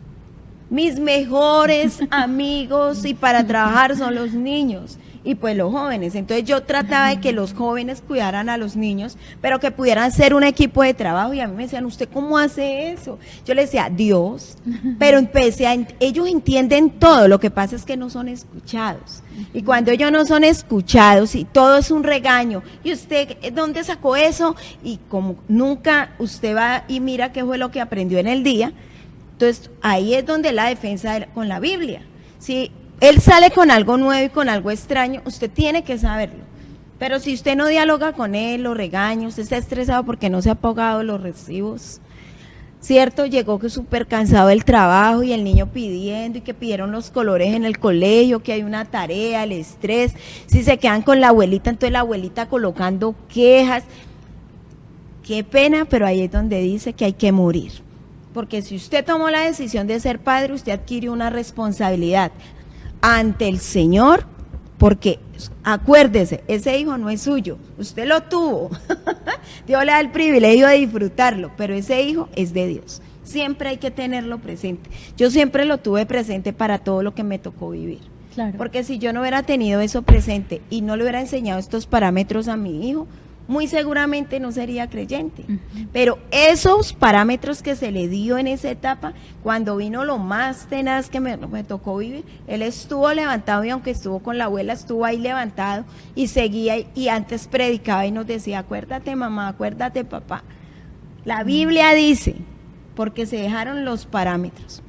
[SPEAKER 2] Mis mejores amigos y para trabajar son los niños y pues los jóvenes. Entonces yo trataba de que los jóvenes cuidaran a los niños, pero que pudieran ser un equipo de trabajo, y a mí me decían, ¿usted cómo hace eso? Yo les decía, Dios, pero ellos entienden todo, lo que pasa es que no son escuchados. Y cuando ellos no son escuchados y todo es un regaño, y usted, ¿dónde sacó eso? Y como nunca usted va y mira qué fue lo que aprendió en el día, Entonces, ahí es donde la defensa con la Biblia. Si él sale con algo nuevo y con algo extraño, usted tiene que saberlo. Pero si usted no dialoga con él, lo regaña, usted está estresado porque no se ha pagado los recibos, ¿cierto? Llegó que súper cansado del trabajo y el niño pidiendo y que pidieron los colores en el colegio, que hay una tarea, el estrés. Si se quedan con la abuelita, entonces la abuelita colocando quejas. Qué pena, pero ahí es donde dice que hay que morir. Porque si usted tomó la decisión de ser padre, usted adquirió una responsabilidad ante el Señor, porque acuérdese, ese hijo no es suyo, usted lo tuvo. Dios le da el privilegio de disfrutarlo, pero ese hijo es de Dios. Siempre hay que tenerlo presente. Yo siempre lo tuve presente para todo lo que me tocó vivir.
[SPEAKER 3] Claro.
[SPEAKER 2] Porque si yo no hubiera tenido eso presente y no le hubiera enseñado estos parámetros a mi hijo, muy seguramente no sería creyente. Pero esos parámetros que se le dio en esa etapa, cuando vino lo más tenaz que me tocó vivir, él estuvo levantado, y aunque estuvo con la abuela, estuvo ahí levantado y seguía, y antes predicaba y nos decía, acuérdate mamá, acuérdate papá. La Biblia dice, porque se dejaron los parámetros.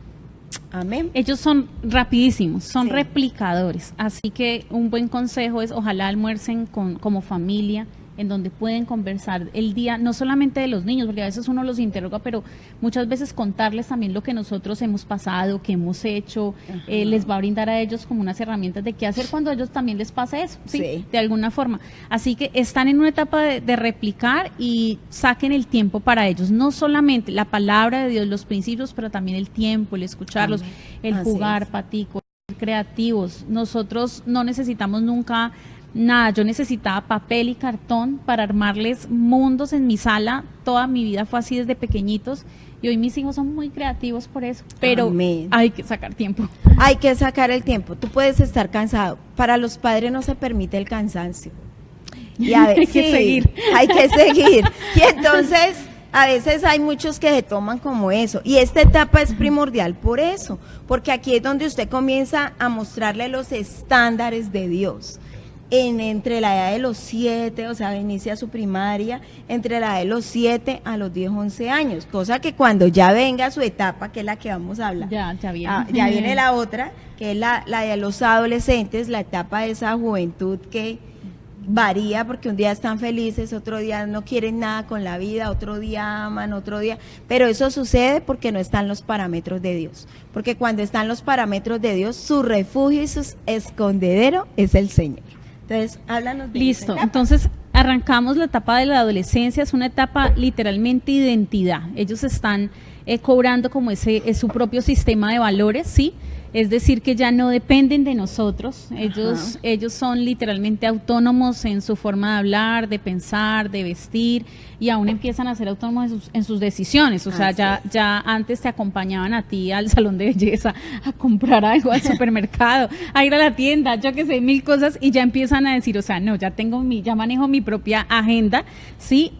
[SPEAKER 2] Amén.
[SPEAKER 3] Ellos son rapidísimos, son
[SPEAKER 2] Sí.
[SPEAKER 3] replicadores, así que un buen consejo es ojalá almuercen como familia, en donde pueden conversar el día, no solamente de los niños, porque a veces uno los interroga, pero muchas veces contarles también lo que nosotros hemos pasado, que hemos hecho, les va a brindar a ellos como unas herramientas de qué hacer cuando a ellos también les pasa eso, ¿sí?
[SPEAKER 2] Sí.
[SPEAKER 3] De alguna forma. Así que están en una etapa de replicar y saquen el tiempo para ellos, no solamente la palabra de Dios, los principios, pero también el tiempo, el escucharlos,
[SPEAKER 2] Amén.
[SPEAKER 3] el
[SPEAKER 2] Así
[SPEAKER 3] jugar,
[SPEAKER 2] es.
[SPEAKER 3] Patico, ser creativos. Nosotros no necesitamos nunca nada, yo necesitaba papel y cartón para armarles mundos en mi sala, toda mi vida fue así desde pequeñitos y hoy mis hijos son muy creativos por eso, pero
[SPEAKER 2] Amén.
[SPEAKER 3] hay que sacar tiempo.
[SPEAKER 2] Hay que sacar el tiempo. Tú puedes estar cansado. Para los padres no se permite el cansancio. Y a ver,
[SPEAKER 3] Hay que seguir.
[SPEAKER 2] Hay que seguir. Y entonces, a veces hay muchos que se toman como eso. Y esta etapa es primordial por eso. Porque aquí es donde usted comienza a mostrarle los estándares de Dios. Entre la edad de los 7, o sea, inicia su primaria, entre la edad de los 7 a los 10, 11 años, cosa que cuando ya venga su etapa, que es la que vamos a hablar,
[SPEAKER 3] Ya viene.
[SPEAKER 2] ya viene la otra, que es la de los adolescentes, la etapa de esa juventud que varía, porque un día están felices, otro día no quieren nada con la vida, otro día aman, otro día, pero eso sucede porque no están los parámetros de Dios, porque cuando están los parámetros de Dios, su refugio y su escondedero es el Señor. Entonces, háblanos de
[SPEAKER 3] Listo,
[SPEAKER 2] esa etapa.
[SPEAKER 3] entonces arrancamos la etapa de la adolescencia, es una etapa literalmente identidad. Ellos están cobrando como es su propio sistema de valores, ¿sí? Es decir, que ya no dependen de nosotros, ellos son literalmente autónomos en su forma de hablar, de pensar, de vestir, y aún empiezan a ser autónomos en sus decisiones, o sea,
[SPEAKER 2] Así
[SPEAKER 3] ya antes te acompañaban a ti al salón de belleza, a comprar algo al supermercado, a ir a la tienda, yo que sé, 1000 cosas, y ya empiezan a decir, o sea, no, ya manejo mi propia agenda, ¿sí?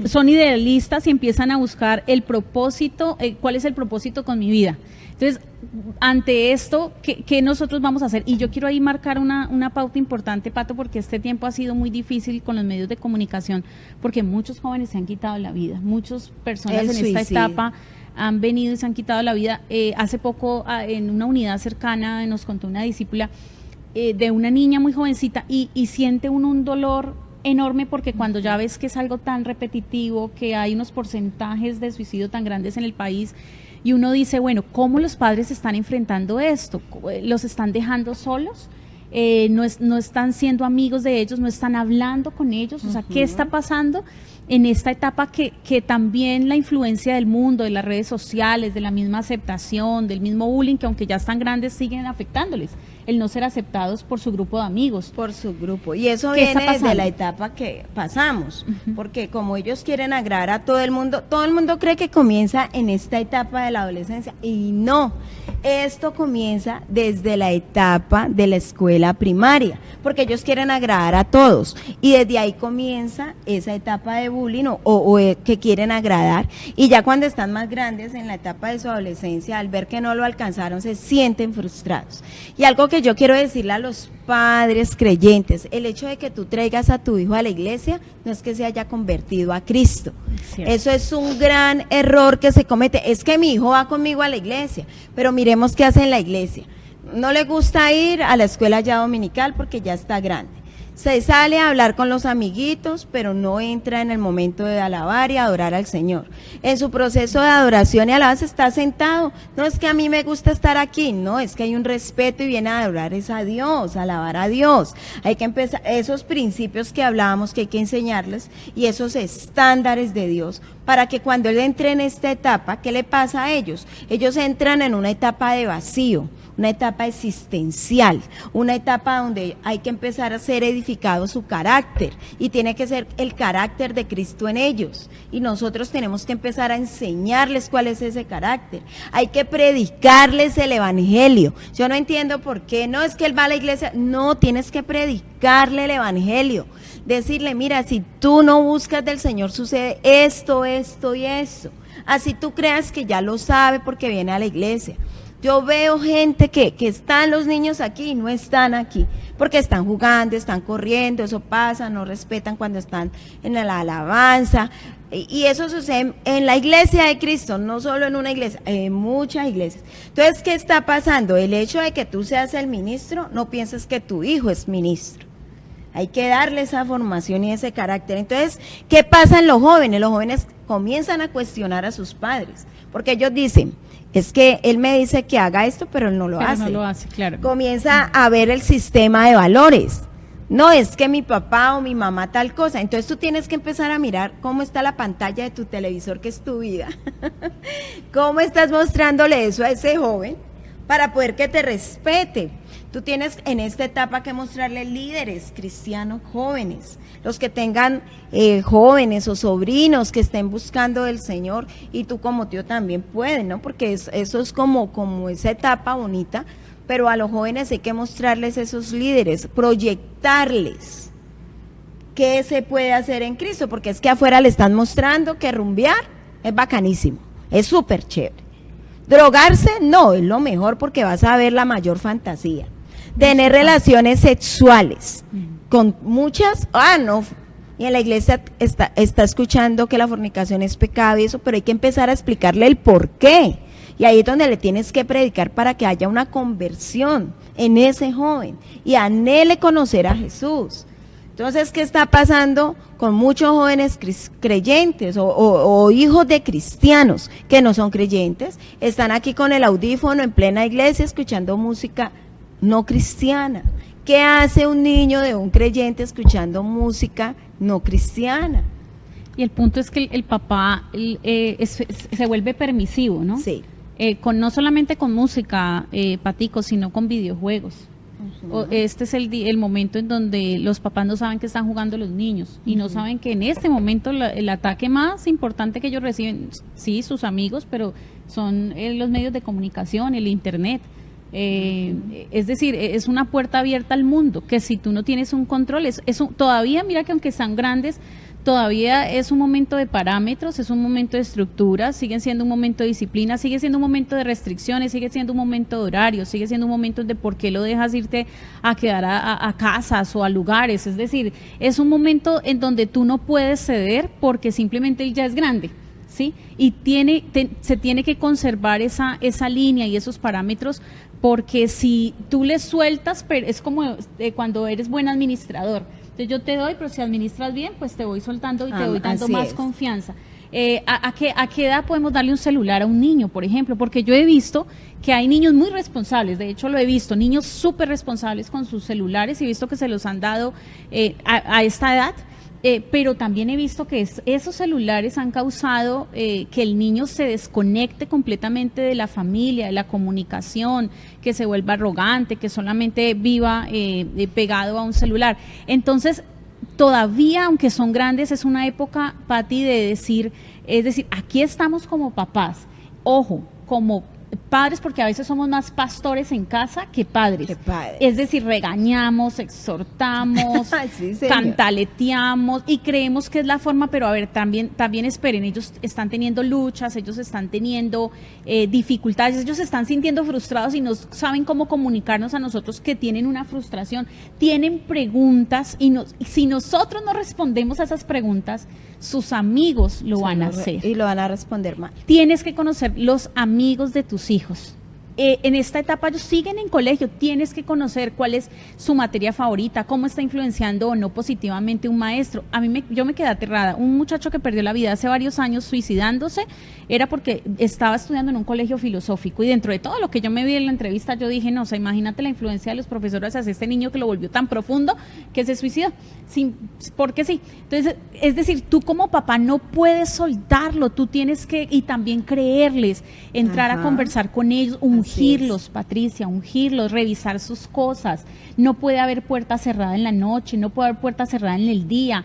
[SPEAKER 3] Son idealistas y empiezan a buscar el propósito, ¿cuál es el propósito con mi vida? Entonces, ante esto, ¿qué nosotros vamos a hacer? Y yo quiero ahí marcar una pauta importante, Pato, porque este tiempo ha sido muy difícil con los medios de comunicación, porque muchos jóvenes se han quitado la vida, muchas personas
[SPEAKER 2] El
[SPEAKER 3] en esta
[SPEAKER 2] suicidio.
[SPEAKER 3] etapa han venido y se han quitado la vida. Hace poco, en una unidad cercana, nos contó una discípula de una niña muy jovencita y siente un dolor enorme porque cuando ya ves que es algo tan repetitivo, que hay unos porcentajes de suicidio tan grandes en el país, y uno dice, bueno, ¿cómo los padres están enfrentando esto? ¿Los están dejando solos? No están siendo amigos de ellos, no están hablando con ellos, o sea, ¿qué está pasando en esta etapa que también la influencia del mundo, de las redes sociales, de la misma aceptación, del mismo bullying, que aunque ya están grandes, siguen afectándoles, el no ser aceptados por su grupo de amigos?
[SPEAKER 2] Por su grupo. Y eso
[SPEAKER 3] ¿Qué está
[SPEAKER 2] viene desde
[SPEAKER 3] pasando?
[SPEAKER 2] la etapa que pasamos, porque como ellos quieren agradar a todo el mundo cree que comienza en esta etapa de la adolescencia, y no. Esto comienza desde la etapa de la escuela primaria, porque ellos quieren agradar a todos y desde ahí comienza esa etapa de bullying o que quieren agradar, y ya cuando están más grandes en la etapa de su adolescencia, al ver que no lo alcanzaron, se sienten frustrados. Y algo que yo quiero decirle a los padres creyentes, el hecho de que tú traigas a tu hijo a la iglesia no es que se haya convertido a Cristo. Eso es un gran error que se comete. Es que mi hijo va conmigo a la iglesia, pero miremos qué hace en la iglesia. No le gusta ir a la escuela ya dominical porque ya está grande. Se sale a hablar con los amiguitos, pero no entra en el momento de alabar y adorar al Señor. En su proceso de adoración y alabanza está sentado. No es que a mí me gusta estar aquí, no, es que hay un respeto y viene a adorar es a Dios, a alabar a Dios. Hay que empezar, esos principios que hablábamos que hay que enseñarles y esos estándares de Dios, para que cuando él entre en esta etapa, ¿qué le pasa a ellos? Ellos entran en una etapa de vacío, una etapa existencial, una etapa donde hay que empezar a ser edificado su carácter y tiene que ser el carácter de Cristo en ellos, y nosotros tenemos que empezar a enseñarles cuál es ese carácter. Hay que predicarles el evangelio. Yo no entiendo por qué, no es que él va a la iglesia, no, tienes que predicarle el evangelio, decirle, mira, si tú no buscas del Señor sucede esto, esto y esto, así tú creas que ya lo sabe porque viene a la iglesia. Yo veo gente que están los niños aquí y no están aquí, porque están jugando, están corriendo, eso pasa, no respetan cuando están en la alabanza, y eso sucede en la iglesia de Cristo, no solo en una iglesia, en muchas iglesias. Entonces, ¿qué está pasando? El hecho de que tú seas el ministro, no pienses que tu hijo es ministro. Hay que darle esa formación y ese carácter. Entonces, ¿qué pasa en los jóvenes? Los jóvenes comienzan a cuestionar a sus padres, porque ellos dicen, es que él me dice que haga esto, pero él no lo hace.
[SPEAKER 3] No lo hace, claro.
[SPEAKER 2] Comienza a ver el sistema de valores. No, es que mi papá o mi mamá tal cosa. Entonces tú tienes que empezar a mirar cómo está la pantalla de tu televisor, que es tu vida. ¿Cómo estás mostrándole eso a ese joven para poder que te respete? Tú tienes en esta etapa que mostrarle líderes cristianos jóvenes, los que tengan jóvenes o sobrinos que estén buscando del Señor, y tú como tío también puedes, ¿no? Porque eso es como esa etapa bonita, pero a los jóvenes hay que mostrarles esos líderes, proyectarles qué se puede hacer en Cristo, porque es que afuera le están mostrando que rumbear es bacanísimo, es súper chévere. Drogarse no, es lo mejor porque vas a ver la mayor fantasía. Tener relaciones sexuales con muchas, no, y en la iglesia está escuchando que la fornicación es pecado y eso, pero hay que empezar a explicarle el por qué, y ahí es donde le tienes que predicar para que haya una conversión en ese joven y anhele conocer a Jesús. Entonces, ¿qué está pasando con muchos jóvenes creyentes o hijos de cristianos que no son creyentes? Están aquí con el audífono en plena iglesia escuchando música no cristiana. ¿Qué hace un niño de un creyente escuchando música no cristiana?
[SPEAKER 3] Y el punto es que el papá se vuelve permisivo, ¿no?
[SPEAKER 2] Sí.
[SPEAKER 3] No solamente con música, Patico, sino con videojuegos. Este es el momento en donde los papás no saben que están jugando los niños y no saben que en este momento el ataque más importante que ellos reciben, sí, sus amigos, pero son los medios de comunicación, el internet. Es decir, es una puerta abierta al mundo, que si tú no tienes un control, todavía, mira que aunque están grandes, todavía es un momento de parámetros, es un momento de estructuras, sigue siendo un momento de disciplina, sigue siendo un momento de restricciones, sigue siendo un momento de horarios, sigue siendo un momento de por qué lo dejas irte a quedar a casas o a lugares. Es decir, es un momento en donde tú no puedes ceder porque simplemente él ya es grande, ¿sí? Y se tiene que conservar esa línea y esos parámetros, porque si tú le sueltas, es como cuando eres buen administrador. Entonces yo te doy, pero si administras bien, pues te voy soltando y te voy dando más confianza. ¿A qué edad podemos darle un celular a un niño, por ejemplo? Porque yo he visto que hay niños muy responsables, de hecho lo he visto, niños súper responsables con sus celulares, y he visto que se los han dado a esta edad. Pero también he visto que esos celulares han causado que el niño se desconecte completamente de la familia, de la comunicación, que se vuelva arrogante, que solamente viva pegado a un celular. Entonces, todavía, aunque son grandes, es una época, Pati, es decir, aquí estamos como papás, ojo, como padres, porque a veces somos más pastores en casa que padres.
[SPEAKER 2] Que padres.
[SPEAKER 3] Es decir, regañamos, exhortamos,
[SPEAKER 2] Sí, señor.
[SPEAKER 3] cantaleteamos y creemos que es la forma, pero a ver, también esperen, ellos están teniendo luchas, ellos están teniendo dificultades, ellos están sintiendo frustrados y no saben cómo comunicarnos a nosotros que tienen una frustración, tienen preguntas y si nosotros no respondemos a esas preguntas, sus amigos lo van a hacer.
[SPEAKER 2] Y lo van a responder mal.
[SPEAKER 3] Tienes que conocer los amigos de tus hijos. En esta etapa ellos siguen en colegio, tienes que conocer cuál es su materia favorita, cómo está influenciando o no positivamente un maestro. Yo me quedé aterrada. Un muchacho que perdió la vida hace varios años suicidándose era porque estaba estudiando en un colegio filosófico y dentro de todo lo que yo me vi en la entrevista yo dije, no, o sea, imagínate la influencia de los profesores hacia este niño que lo volvió tan profundo que se suicidó, porque sí. Entonces, es decir, tú como papá no puedes soltarlo, tú tienes que, y también creerles, entrar a conversar con ellos, ungirlos, Patricia, ungirlos, revisar sus cosas. No puede haber puerta cerrada en la noche, no puede haber puerta cerrada en el día,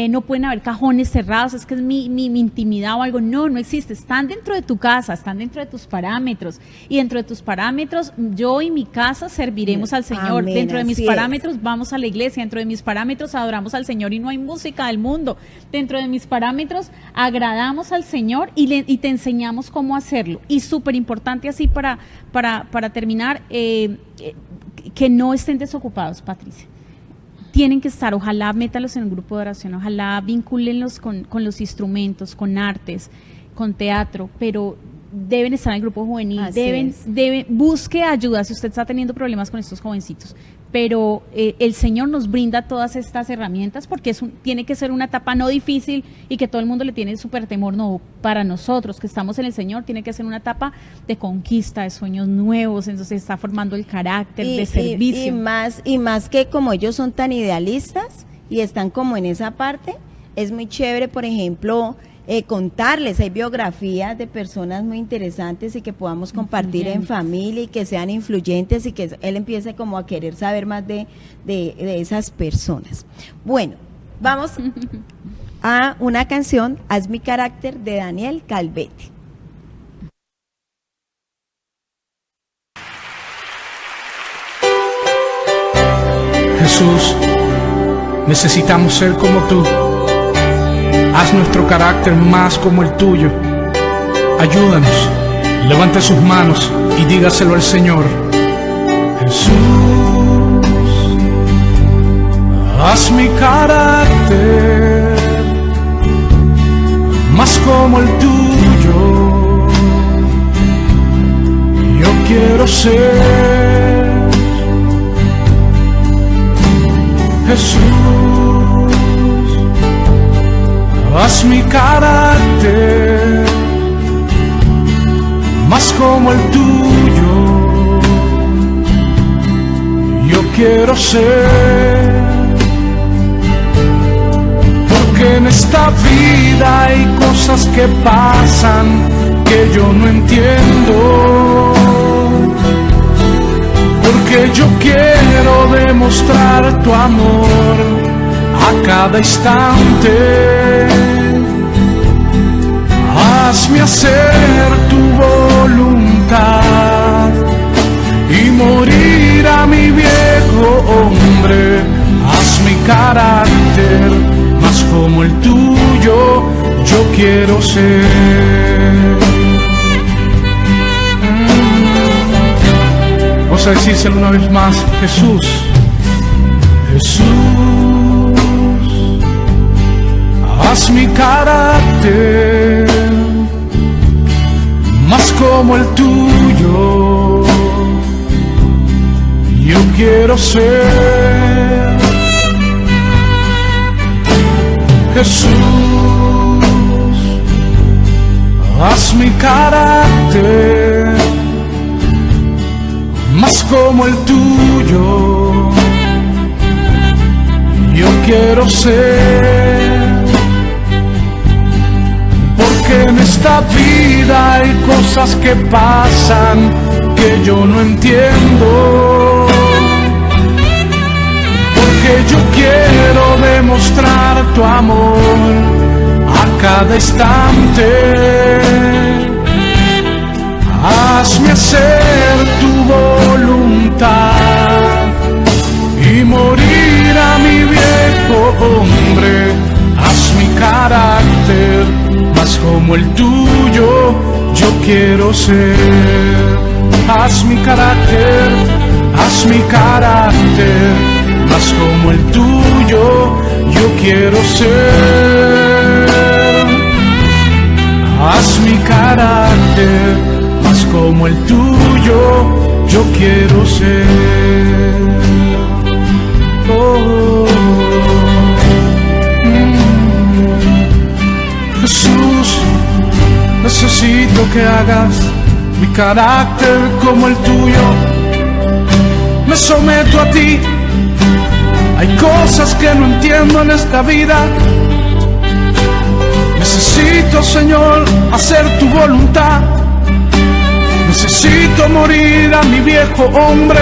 [SPEAKER 3] no pueden haber cajones cerrados, es que es mi intimidad o algo. No existe. Están dentro de tu casa, están dentro de tus parámetros. Y dentro de tus parámetros, yo y mi casa serviremos al Señor.
[SPEAKER 2] Amén,
[SPEAKER 3] dentro de mis
[SPEAKER 2] así
[SPEAKER 3] parámetros, vamos a la iglesia. Dentro de mis parámetros, adoramos al Señor y no hay música del mundo. Dentro de mis parámetros, agradamos al Señor y te enseñamos cómo hacerlo. Y súper importante así para terminar, que no estén desocupados, Patricia. Tienen que estar, ojalá métalos en un grupo de oración, ojalá vincúlenlos con los instrumentos, con artes, con teatro, pero deben estar en el grupo juvenil, busque ayuda si usted está teniendo problemas con estos jovencitos, pero el Señor nos brinda todas estas herramientas porque tiene que ser una etapa no difícil y que todo el mundo le tiene súper temor, no, para nosotros que estamos en el Señor tiene que ser una etapa de conquista, de sueños nuevos, entonces está formando el carácter de servicio.
[SPEAKER 2] Y más que como ellos son tan idealistas y están como en esa parte, es muy chévere, por ejemplo, contarles, hay biografías de personas muy interesantes y que podamos compartir en familia y que sean influyentes y que él empiece como a querer saber más de esas personas. Bueno, vamos a una canción, Haz mi carácter, de Daniel Calvetti.
[SPEAKER 6] Jesús, necesitamos ser como tú. Haz nuestro carácter más como el tuyo. Ayúdanos. Levante sus manos y dígaselo al Señor. Jesús, haz mi carácter más como el tuyo. Yo quiero ser Jesús. Haz mi carácter más como el tuyo. Yo quiero ser, porque en esta vida hay cosas que pasan que yo no entiendo. Porque yo quiero demostrar tu amor a cada instante. Hazme hacer tu voluntad y morir a mi viejo hombre. Haz mi carácter más como el tuyo, yo quiero ser. Vamos a decírselo una vez más. Jesús, Jesús, haz mi carácter más como el tuyo. Yo quiero ser Jesús. Haz mi carácter más como el tuyo. Yo quiero ser, porque en esta vida hay cosas que pasan que yo no entiendo. Porque yo quiero demostrar tu amor a cada instante. Hazme hacer tu voluntad y morir a mi viejo hombre. Haz mi carácter más como el tuyo, yo quiero ser. Haz mi carácter más como el tuyo, yo quiero ser. Haz mi carácter más como el tuyo, yo quiero ser. Oh. Jesús, necesito que hagas mi carácter como el tuyo. Me someto a ti. Hay cosas que no entiendo en esta vida. Necesito, Señor, hacer tu voluntad. Necesito morir a mi viejo hombre,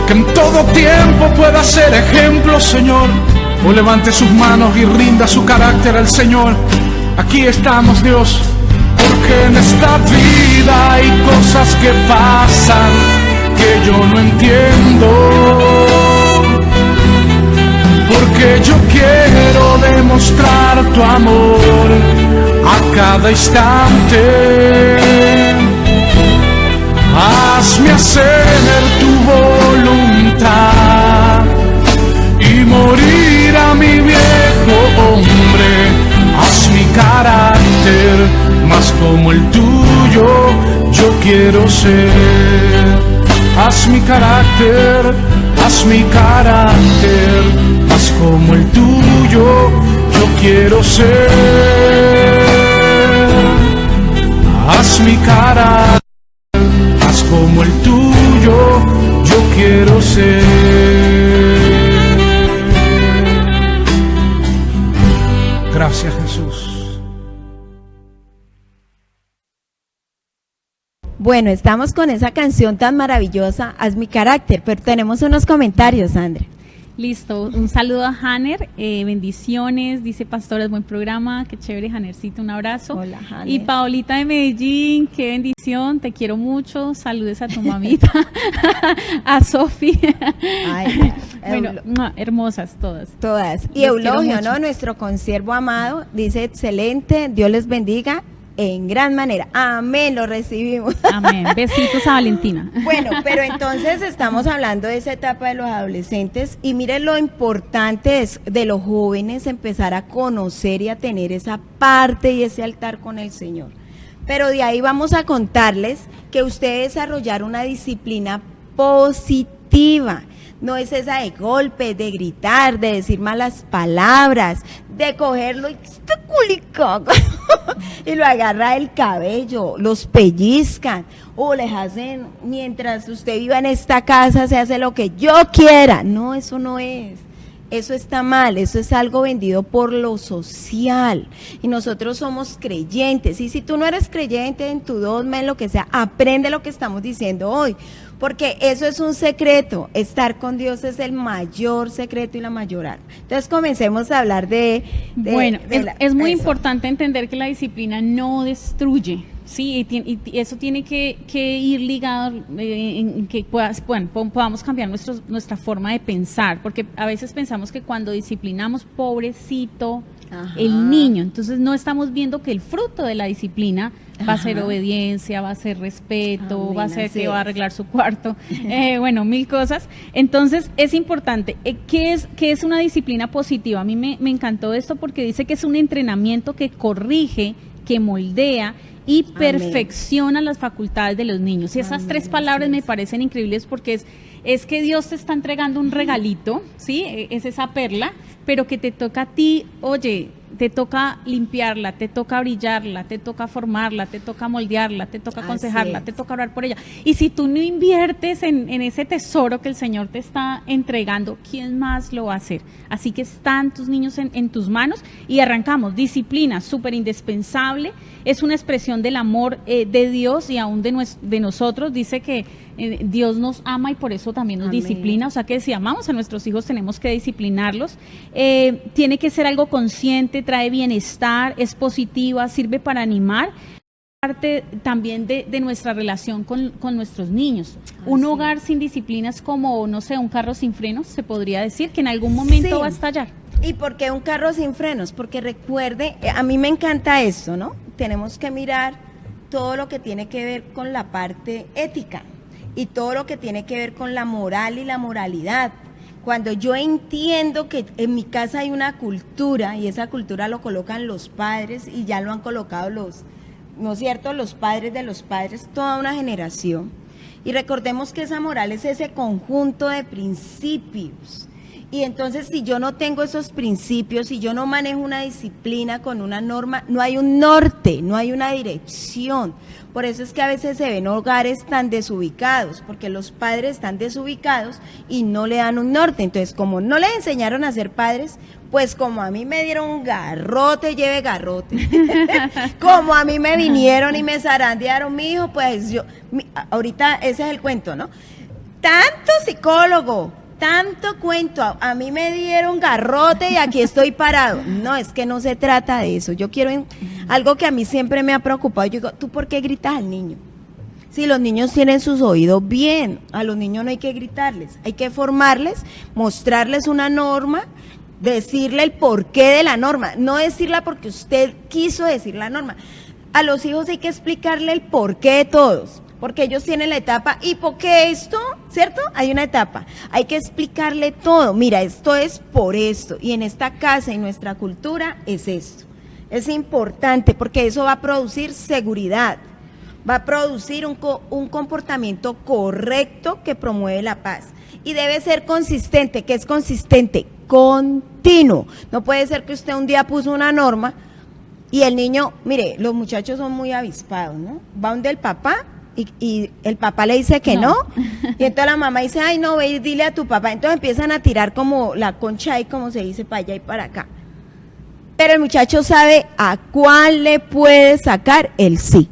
[SPEAKER 6] que en todo tiempo pueda ser ejemplo, Señor. O levante sus manos y rinda su carácter al Señor. Aquí estamos, Dios, porque en esta vida hay cosas que pasan que yo no entiendo, porque yo quiero demostrar tu amor a cada instante. Hazme hacer tu voluntad y morir a mi viejo hombre. Haz mi carácter más como el tuyo, yo quiero ser. Haz mi carácter más como el tuyo, yo quiero ser. Haz mi carácter más como el tuyo, yo quiero ser. Gracias, Jesús.
[SPEAKER 2] Bueno, estamos con esa canción tan maravillosa, Haz mi carácter, pero tenemos unos comentarios, Sandra.
[SPEAKER 3] Listo, un saludo a Hanner, bendiciones, dice Pastores, buen programa, qué chévere, Hannercito, un abrazo.
[SPEAKER 2] Hola, Hanner.
[SPEAKER 3] Y Paolita de Medellín, qué bendición, te quiero mucho, saludes a tu mamita, a Sofi.
[SPEAKER 2] Ay,
[SPEAKER 3] bueno, hermosas todas.
[SPEAKER 2] todas. Y
[SPEAKER 3] Los
[SPEAKER 2] Eulogio,
[SPEAKER 3] quiero
[SPEAKER 2] ¿no?
[SPEAKER 3] mucho.
[SPEAKER 2] Nuestro consiervo amado, dice excelente, Dios les bendiga en gran manera. Amén, lo recibimos.
[SPEAKER 3] Amén, besitos a Valentina.
[SPEAKER 2] Bueno, pero entonces estamos hablando de esa etapa de los adolescentes y miren lo importante es de los jóvenes empezar a conocer y a tener esa parte y ese altar con el Señor. Pero de ahí vamos a contarles que usted desarrollar una disciplina positiva. No es esa de golpes, de gritar, de decir malas palabras, de cogerlo y este culicaca y lo agarra el cabello, los pellizcan o les hacen, mientras usted viva en esta casa se hace lo que yo quiera. No, eso no es. Eso está mal, eso es algo vendido por lo social y nosotros somos creyentes y si tú no eres creyente en tu dogma, en lo que sea, aprende lo que estamos diciendo hoy, porque eso es un secreto, estar con Dios es el mayor secreto y la mayor arma. Entonces comencemos a hablar
[SPEAKER 3] Bueno, es muy
[SPEAKER 2] eso.
[SPEAKER 3] importante entender que la disciplina no destruye. Sí, y eso tiene que ir ligado en que podamos cambiar nuestra forma de pensar, porque a veces pensamos que cuando disciplinamos, pobrecito,
[SPEAKER 2] Ajá.
[SPEAKER 3] el niño, entonces no estamos viendo que el fruto de la disciplina va a ser
[SPEAKER 2] Ajá.
[SPEAKER 3] obediencia, va a ser respeto,
[SPEAKER 2] Amén,
[SPEAKER 3] va a ser
[SPEAKER 2] así
[SPEAKER 3] que va a
[SPEAKER 2] es.
[SPEAKER 3] arreglar su cuarto, bueno, mil cosas. Entonces es importante. ¿Qué es una disciplina positiva? A mí me encantó esto porque dice que es un entrenamiento que corrige, que moldea y perfecciona las facultades de los niños. Y esas
[SPEAKER 2] Amén,
[SPEAKER 3] tres palabras
[SPEAKER 2] así
[SPEAKER 3] me
[SPEAKER 2] es.
[SPEAKER 3] parecen increíbles porque es que Dios te está entregando un regalito, ¿sí? Es esa perla, pero que te toca a ti, oye, te toca limpiarla, te toca brillarla, te toca formarla, te toca moldearla, te toca
[SPEAKER 2] Así
[SPEAKER 3] aconsejarla,
[SPEAKER 2] es.
[SPEAKER 3] te toca orar por ella. Y si tú no inviertes en ese tesoro que el Señor te está entregando, ¿quién más lo va a hacer? Así que están tus niños en tus manos y arrancamos. Disciplina, súper indispensable, es una expresión del amor de Dios y aún de nosotros. Dice que Dios nos ama y por eso también nos
[SPEAKER 2] Amén.
[SPEAKER 3] disciplina, o sea que si amamos a nuestros hijos tenemos que disciplinarlos. Tiene que ser algo consciente, trae bienestar, es positiva, sirve para animar. parte también de nuestra relación con nuestros niños. Un hogar sin disciplina es como, no sé, un carro sin frenos, se podría decir, que en algún momento
[SPEAKER 2] Sí.
[SPEAKER 3] va a estallar.
[SPEAKER 2] ¿Y por qué un carro sin frenos? Porque recuerde, a mí me encanta esto, ¿no? Tenemos que mirar todo lo que tiene que ver con la parte ética y todo lo que tiene que ver con la moral y la moralidad. Cuando yo entiendo que en mi casa hay una cultura y esa cultura lo colocan los padres y ya lo han colocado los, ¿no es cierto?, los padres de los padres, toda una generación. Y recordemos que esa moral es ese conjunto de principios. Y entonces si yo no tengo esos principios, si yo no manejo una disciplina con una norma, no hay un norte, no hay una dirección. Por eso es que a veces se ven hogares tan desubicados, porque los padres están desubicados y no le dan un norte. Entonces, como no le enseñaron a ser padres, pues como a mí me dieron garrote, lleve garrote. Como a mí me vinieron y me zarandearon, mi hijo, pues yo, ahorita ese es el cuento, ¿no? Tanto psicólogo, tanto cuento, a mí me dieron garrote y aquí estoy parado. No, es que no se trata de eso. Yo quiero algo que a mí siempre me ha preocupado. Yo digo, ¿tú por qué gritas al niño? Si los niños tienen sus oídos bien, a los niños no hay que gritarles, hay que formarles, mostrarles una norma, decirle el porqué de la norma, no decirla porque usted quiso decir la norma. A los hijos hay que explicarle el porqué de todos. Porque ellos tienen la etapa, ¿y por qué esto? ¿Cierto? Hay una etapa. Hay que explicarle todo. Mira, esto es por esto. Y en esta casa y nuestra cultura es esto. Es importante porque eso va a producir seguridad. Va a producir un comportamiento correcto que promueve la paz. Y debe ser consistente. ¿Qué es consistente? Continuo. No puede ser que usted un día puso una norma y el niño, mire, los muchachos son muy avispados, ¿no? Va donde el papá. Y el papá le dice que no, y entonces la mamá dice, ay no, ve y dile a tu papá, entonces empiezan a tirar como la concha ahí, como se dice, para allá y para acá. Pero el muchacho sabe a cuál le puede sacar el sí.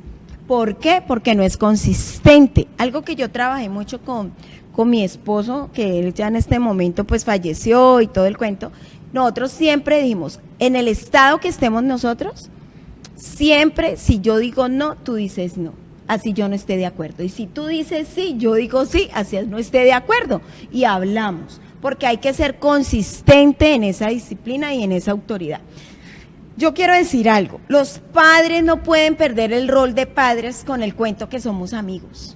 [SPEAKER 2] ¿Por qué? Porque no es consistente. Algo que yo trabajé mucho con mi esposo, que él ya en este momento pues falleció y todo el cuento. Nosotros siempre dijimos, en el estado que estemos nosotros, siempre si yo digo no, tú dices no. Así yo no esté de acuerdo. Y si tú dices sí, yo digo sí, así no esté de acuerdo. Y hablamos, porque hay que ser consistente en esa disciplina y en esa autoridad. Yo quiero decir algo, los padres no pueden perder el rol de padres con el cuento que somos amigos.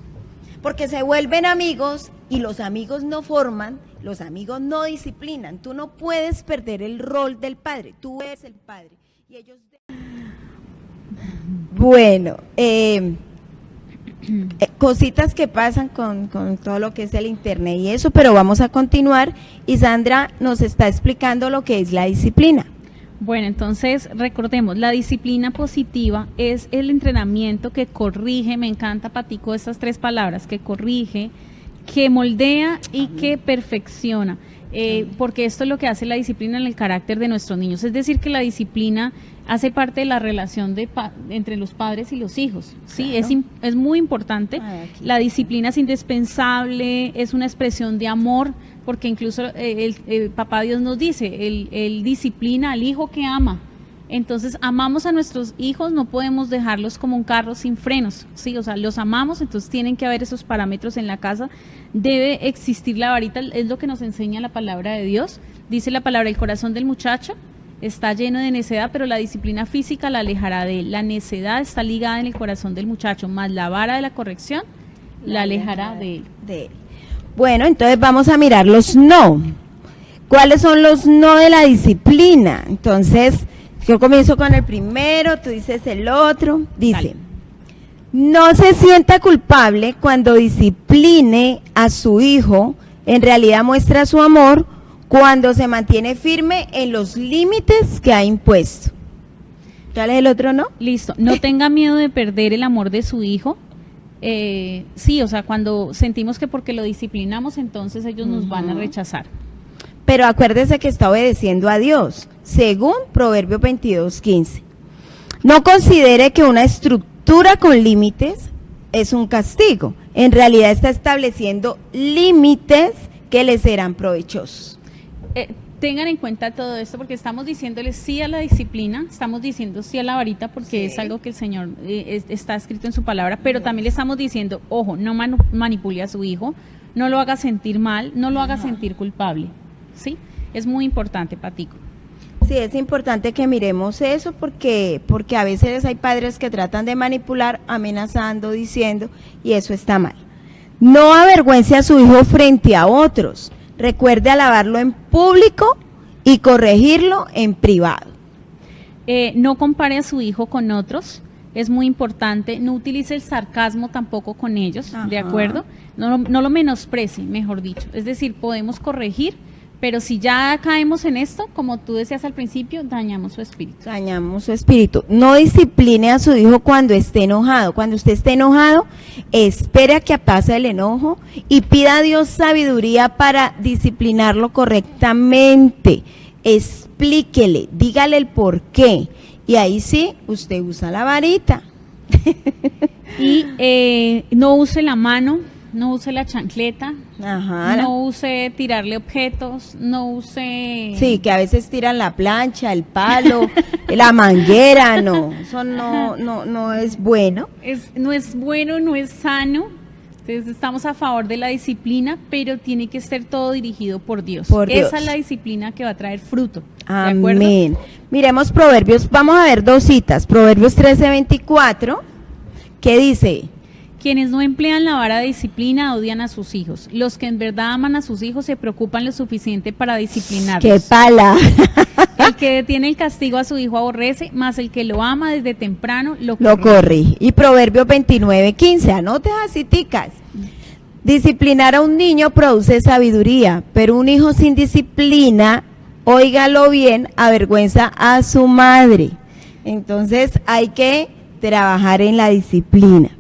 [SPEAKER 2] Porque se vuelven amigos y los amigos no forman, los amigos no disciplinan. Tú no puedes perder el rol del padre, tú eres el padre. Y ellos... Bueno, cositas que pasan con todo lo que es el internet y eso, pero vamos a continuar y Sandra nos está explicando lo que es la disciplina.
[SPEAKER 3] Bueno, entonces recordemos, la disciplina positiva es el entrenamiento que corrige, me encanta Patico estas tres palabras, que corrige, que moldea y que perfecciona. Porque esto es lo que hace la disciplina en el carácter de nuestros niños, es decir, que la disciplina hace parte de la relación entre los padres y los hijos, ¿sí? Claro. Es muy importante. La disciplina es indispensable, es una expresión de amor, porque incluso el papá Dios nos dice, él disciplina al hijo que ama. Entonces amamos a nuestros hijos, no podemos dejarlos como un carro sin frenos, ¿sí? O sea, los amamos, entonces tienen que haber esos parámetros en la casa, debe existir la varita, es lo que nos enseña la palabra de Dios. Dice la palabra, el corazón del muchacho está lleno de necedad, pero la disciplina física la alejará de él. La necedad está ligada en el corazón del muchacho, más la vara de la corrección la alejará de él.
[SPEAKER 2] Bueno, entonces vamos a mirar los no. ¿Cuáles son los no de la disciplina? Entonces, yo comienzo con el primero, tú dices el otro. Dice, dale. No se sienta culpable cuando discipline a su hijo, en realidad muestra su amor cuando se mantiene firme en los límites que ha impuesto. ¿Cuál es el otro no?
[SPEAKER 3] Listo, no tenga miedo de perder el amor de su hijo. Sí, o sea, cuando sentimos que porque lo disciplinamos, entonces ellos nos van a rechazar.
[SPEAKER 2] Pero acuérdese que está obedeciendo a Dios, según Proverbios 22:15. No considere que una estructura con límites es un castigo. En realidad está estableciendo límites que le serán provechosos.
[SPEAKER 3] tengan en cuenta todo esto, porque estamos diciéndoles sí a la disciplina, estamos diciendo sí a la varita, porque es algo que el Señor está escrito en su palabra, pero también le estamos diciendo, ojo, no manipule a su hijo, no lo haga sentir mal, no lo haga sentir culpable, ¿sí? Es muy importante, Patico.
[SPEAKER 2] Sí, es importante que miremos eso porque a veces hay padres que tratan de manipular, amenazando, diciendo, y eso está mal. No avergüence a su hijo frente a otros. Recuerde alabarlo en público y corregirlo en privado.
[SPEAKER 3] No compare a su hijo con otros, es muy importante. No utilice el sarcasmo tampoco con ellos, ¿de acuerdo? No lo menosprecie, mejor dicho. Es decir, podemos corregir, pero si ya caemos en esto, como tú decías al principio, dañamos su espíritu.
[SPEAKER 2] Dañamos su espíritu. No discipline a su hijo cuando esté enojado. Cuando usted esté enojado, espere a que pase el enojo y pida a Dios sabiduría para disciplinarlo correctamente. Explíquele, dígale el por qué. Y ahí sí, usted usa la varita.
[SPEAKER 3] Y no use la mano, no use la chancleta,
[SPEAKER 2] Ajá.
[SPEAKER 3] no use tirarle objetos, no use...
[SPEAKER 2] Sí, que a veces tiran la plancha, el palo, la manguera, no, eso no es bueno.
[SPEAKER 3] No es bueno, no es sano. Entonces estamos a favor de la disciplina, pero tiene que ser todo dirigido por Dios. Esa es la disciplina que va a traer fruto. ¿De acuerdo?
[SPEAKER 2] Amén. Miremos Proverbios, vamos a ver dos citas. Proverbios 13:24, que dice...
[SPEAKER 3] Quienes no emplean la vara de disciplina odian a sus hijos. Los que en verdad aman a sus hijos se preocupan lo suficiente para disciplinarlos.
[SPEAKER 2] ¡Qué pala!
[SPEAKER 3] El que detiene el castigo a su hijo aborrece, mas el que lo ama desde temprano lo
[SPEAKER 2] corrige. Y Proverbios 29:15, anote así, ticas. Disciplinar a un niño produce sabiduría, pero un hijo sin disciplina, óigalo bien, avergüenza a su madre. Entonces hay que trabajar en la disciplina.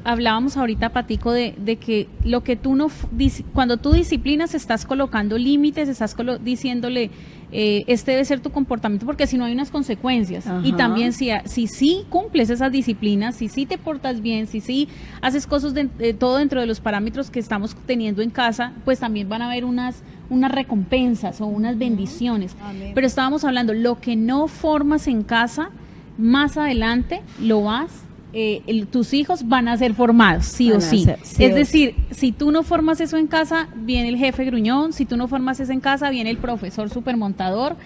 [SPEAKER 3] Hablábamos ahorita, Patico, de que lo que tú no, cuando tú disciplinas estás colocando límites, estás diciéndole, este debe ser tu comportamiento, porque si no hay unas consecuencias.
[SPEAKER 2] Ajá.
[SPEAKER 3] Y también si sí cumples esas disciplinas, si sí te portas bien, si sí haces cosas todo dentro de los parámetros que estamos teniendo en casa, pues también van a haber unas recompensas o unas bendiciones.
[SPEAKER 2] Amén.
[SPEAKER 3] Pero estábamos hablando, lo que no formas en casa, más adelante lo vas tus hijos van a ser formados, sí o sí. Es decir, si tú no formas eso en casa, viene el jefe gruñón. Si tú no formas eso en casa, viene el profesor supermontador.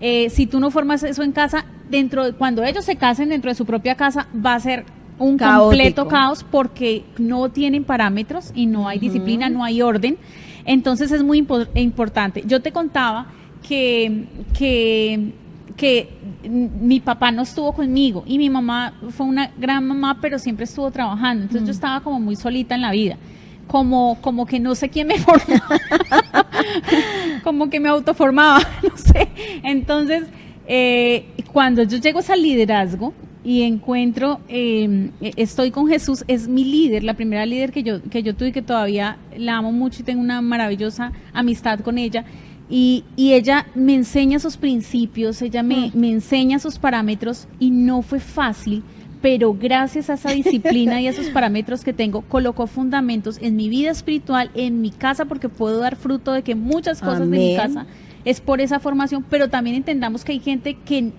[SPEAKER 3] Si tú no formas eso en casa, cuando ellos se casen dentro de su propia casa, va a ser un completo caos, porque no tienen parámetros y no hay disciplina, no hay orden. Entonces es muy importante. Yo te contaba que mi papá no estuvo conmigo y mi mamá fue una gran mamá, pero siempre estuvo trabajando. Entonces yo estaba como muy solita en la vida, como que no sé quién me formaba, como que me autoformaba, no sé. Entonces cuando yo llego a ese liderazgo y encuentro, estoy con Jesús, es mi líder, la primera líder que yo tuve, que todavía la amo mucho y tengo una maravillosa amistad con ella. Y ella me enseña sus principios, ella me enseña sus parámetros, y no fue fácil, pero gracias a esa disciplina y a esos parámetros que tengo, colocó fundamentos en mi vida espiritual, en mi casa, porque puedo dar fruto de que muchas cosas de mi casa es por esa formación. Pero también entendamos que hay gente que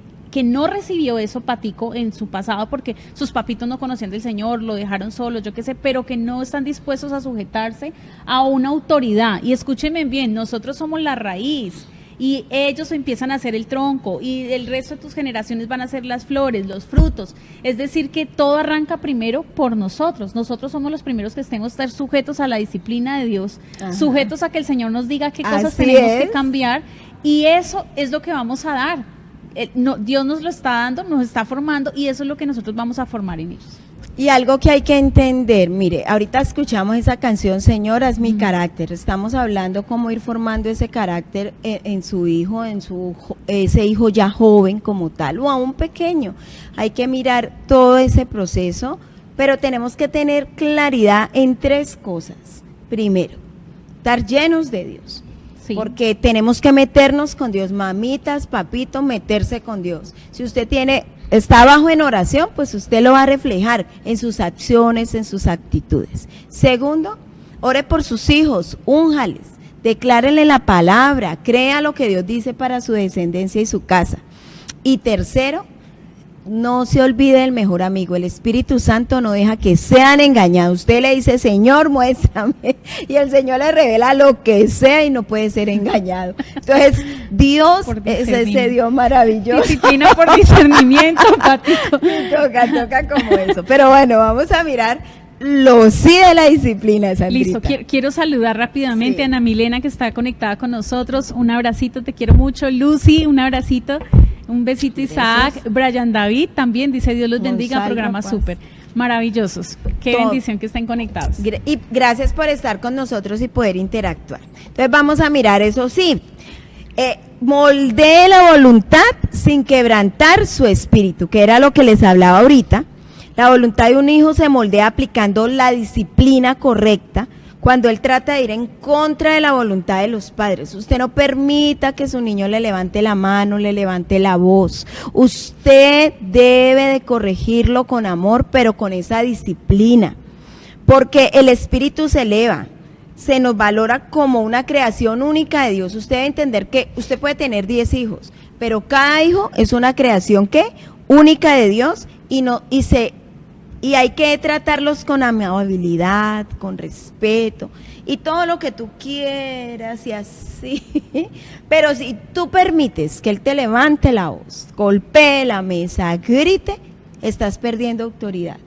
[SPEAKER 3] no recibió eso, Patico, en su pasado, porque sus papitos no conocían del Señor, lo dejaron solo, yo qué sé, pero que no están dispuestos a sujetarse a una autoridad. Y escúchenme bien, nosotros somos la raíz, y ellos empiezan a hacer el tronco, y el resto de tus generaciones van a ser las flores, los frutos. Es decir, que todo arranca primero por nosotros. Nosotros somos los primeros que estemos estar sujetos a la disciplina de Dios, sujetos a que el Señor nos diga qué cosas tenemos que cambiar, y eso es lo que vamos a dar. Dios nos lo está dando, nos está formando, y eso es lo que nosotros vamos a formar en ellos.
[SPEAKER 2] Y algo que hay que entender, mire, ahorita escuchamos esa canción, Señora, es mi carácter. Estamos hablando cómo ir formando ese carácter en su hijo, ese hijo ya joven como tal, o aún pequeño. Hay que mirar todo ese proceso, pero tenemos que tener claridad en tres cosas. Primero, estar llenos de Dios. Sí. Porque tenemos que meternos con Dios, mamitas, papitos, meterse con Dios. Si usted está abajo en oración, pues usted lo va a reflejar en sus acciones, en sus actitudes. Segundo, ore por sus hijos, únjales, declárenle la palabra, crea lo que Dios dice para su descendencia y su casa. Y tercero, no se olvide del mejor amigo, el Espíritu Santo no deja que sean engañados. Usted le dice, Señor, muéstrame, y el Señor le revela lo que sea y no puede ser engañado. Entonces, Dios es ese Dios maravilloso.
[SPEAKER 3] Disciplina por discernimiento, Patico.
[SPEAKER 2] Toca como eso. Pero bueno, vamos a mirar lo sí de la disciplina, Sandrita.
[SPEAKER 3] Listo, quiero saludar rápidamente
[SPEAKER 2] Sí.
[SPEAKER 3] a Ana Milena, que está conectada con nosotros. Un abracito, te quiero mucho. Lucy, un abracito. Un besito, Isaac.
[SPEAKER 2] Gracias.
[SPEAKER 3] Brian David también dice, Dios los bendiga,
[SPEAKER 2] Gonzalo
[SPEAKER 3] programas
[SPEAKER 2] Paz.
[SPEAKER 3] súper maravillosos. Qué
[SPEAKER 2] Todo.
[SPEAKER 3] bendición que estén conectados.
[SPEAKER 2] Y gracias por estar con nosotros y poder interactuar. Entonces vamos a mirar eso sí. Moldee la voluntad sin quebrantar su espíritu, que era lo que les hablaba ahorita. La voluntad de un hijo se moldea aplicando la disciplina correcta cuando él trata de ir en contra de la voluntad de los padres. Usted no permita que su niño le levante la mano, le levante la voz. Usted debe de corregirlo con amor, pero con esa disciplina, porque el espíritu se eleva, se nos valora como una creación única de Dios. Usted debe entender que usted puede tener 10 hijos, pero cada hijo es una creación ¿qué? Única de Dios y hay que tratarlos con amabilidad, con respeto y todo lo que tú quieras y así. Pero si tú permites que él te levante la voz, golpee la mesa, grite, estás perdiendo autoridad.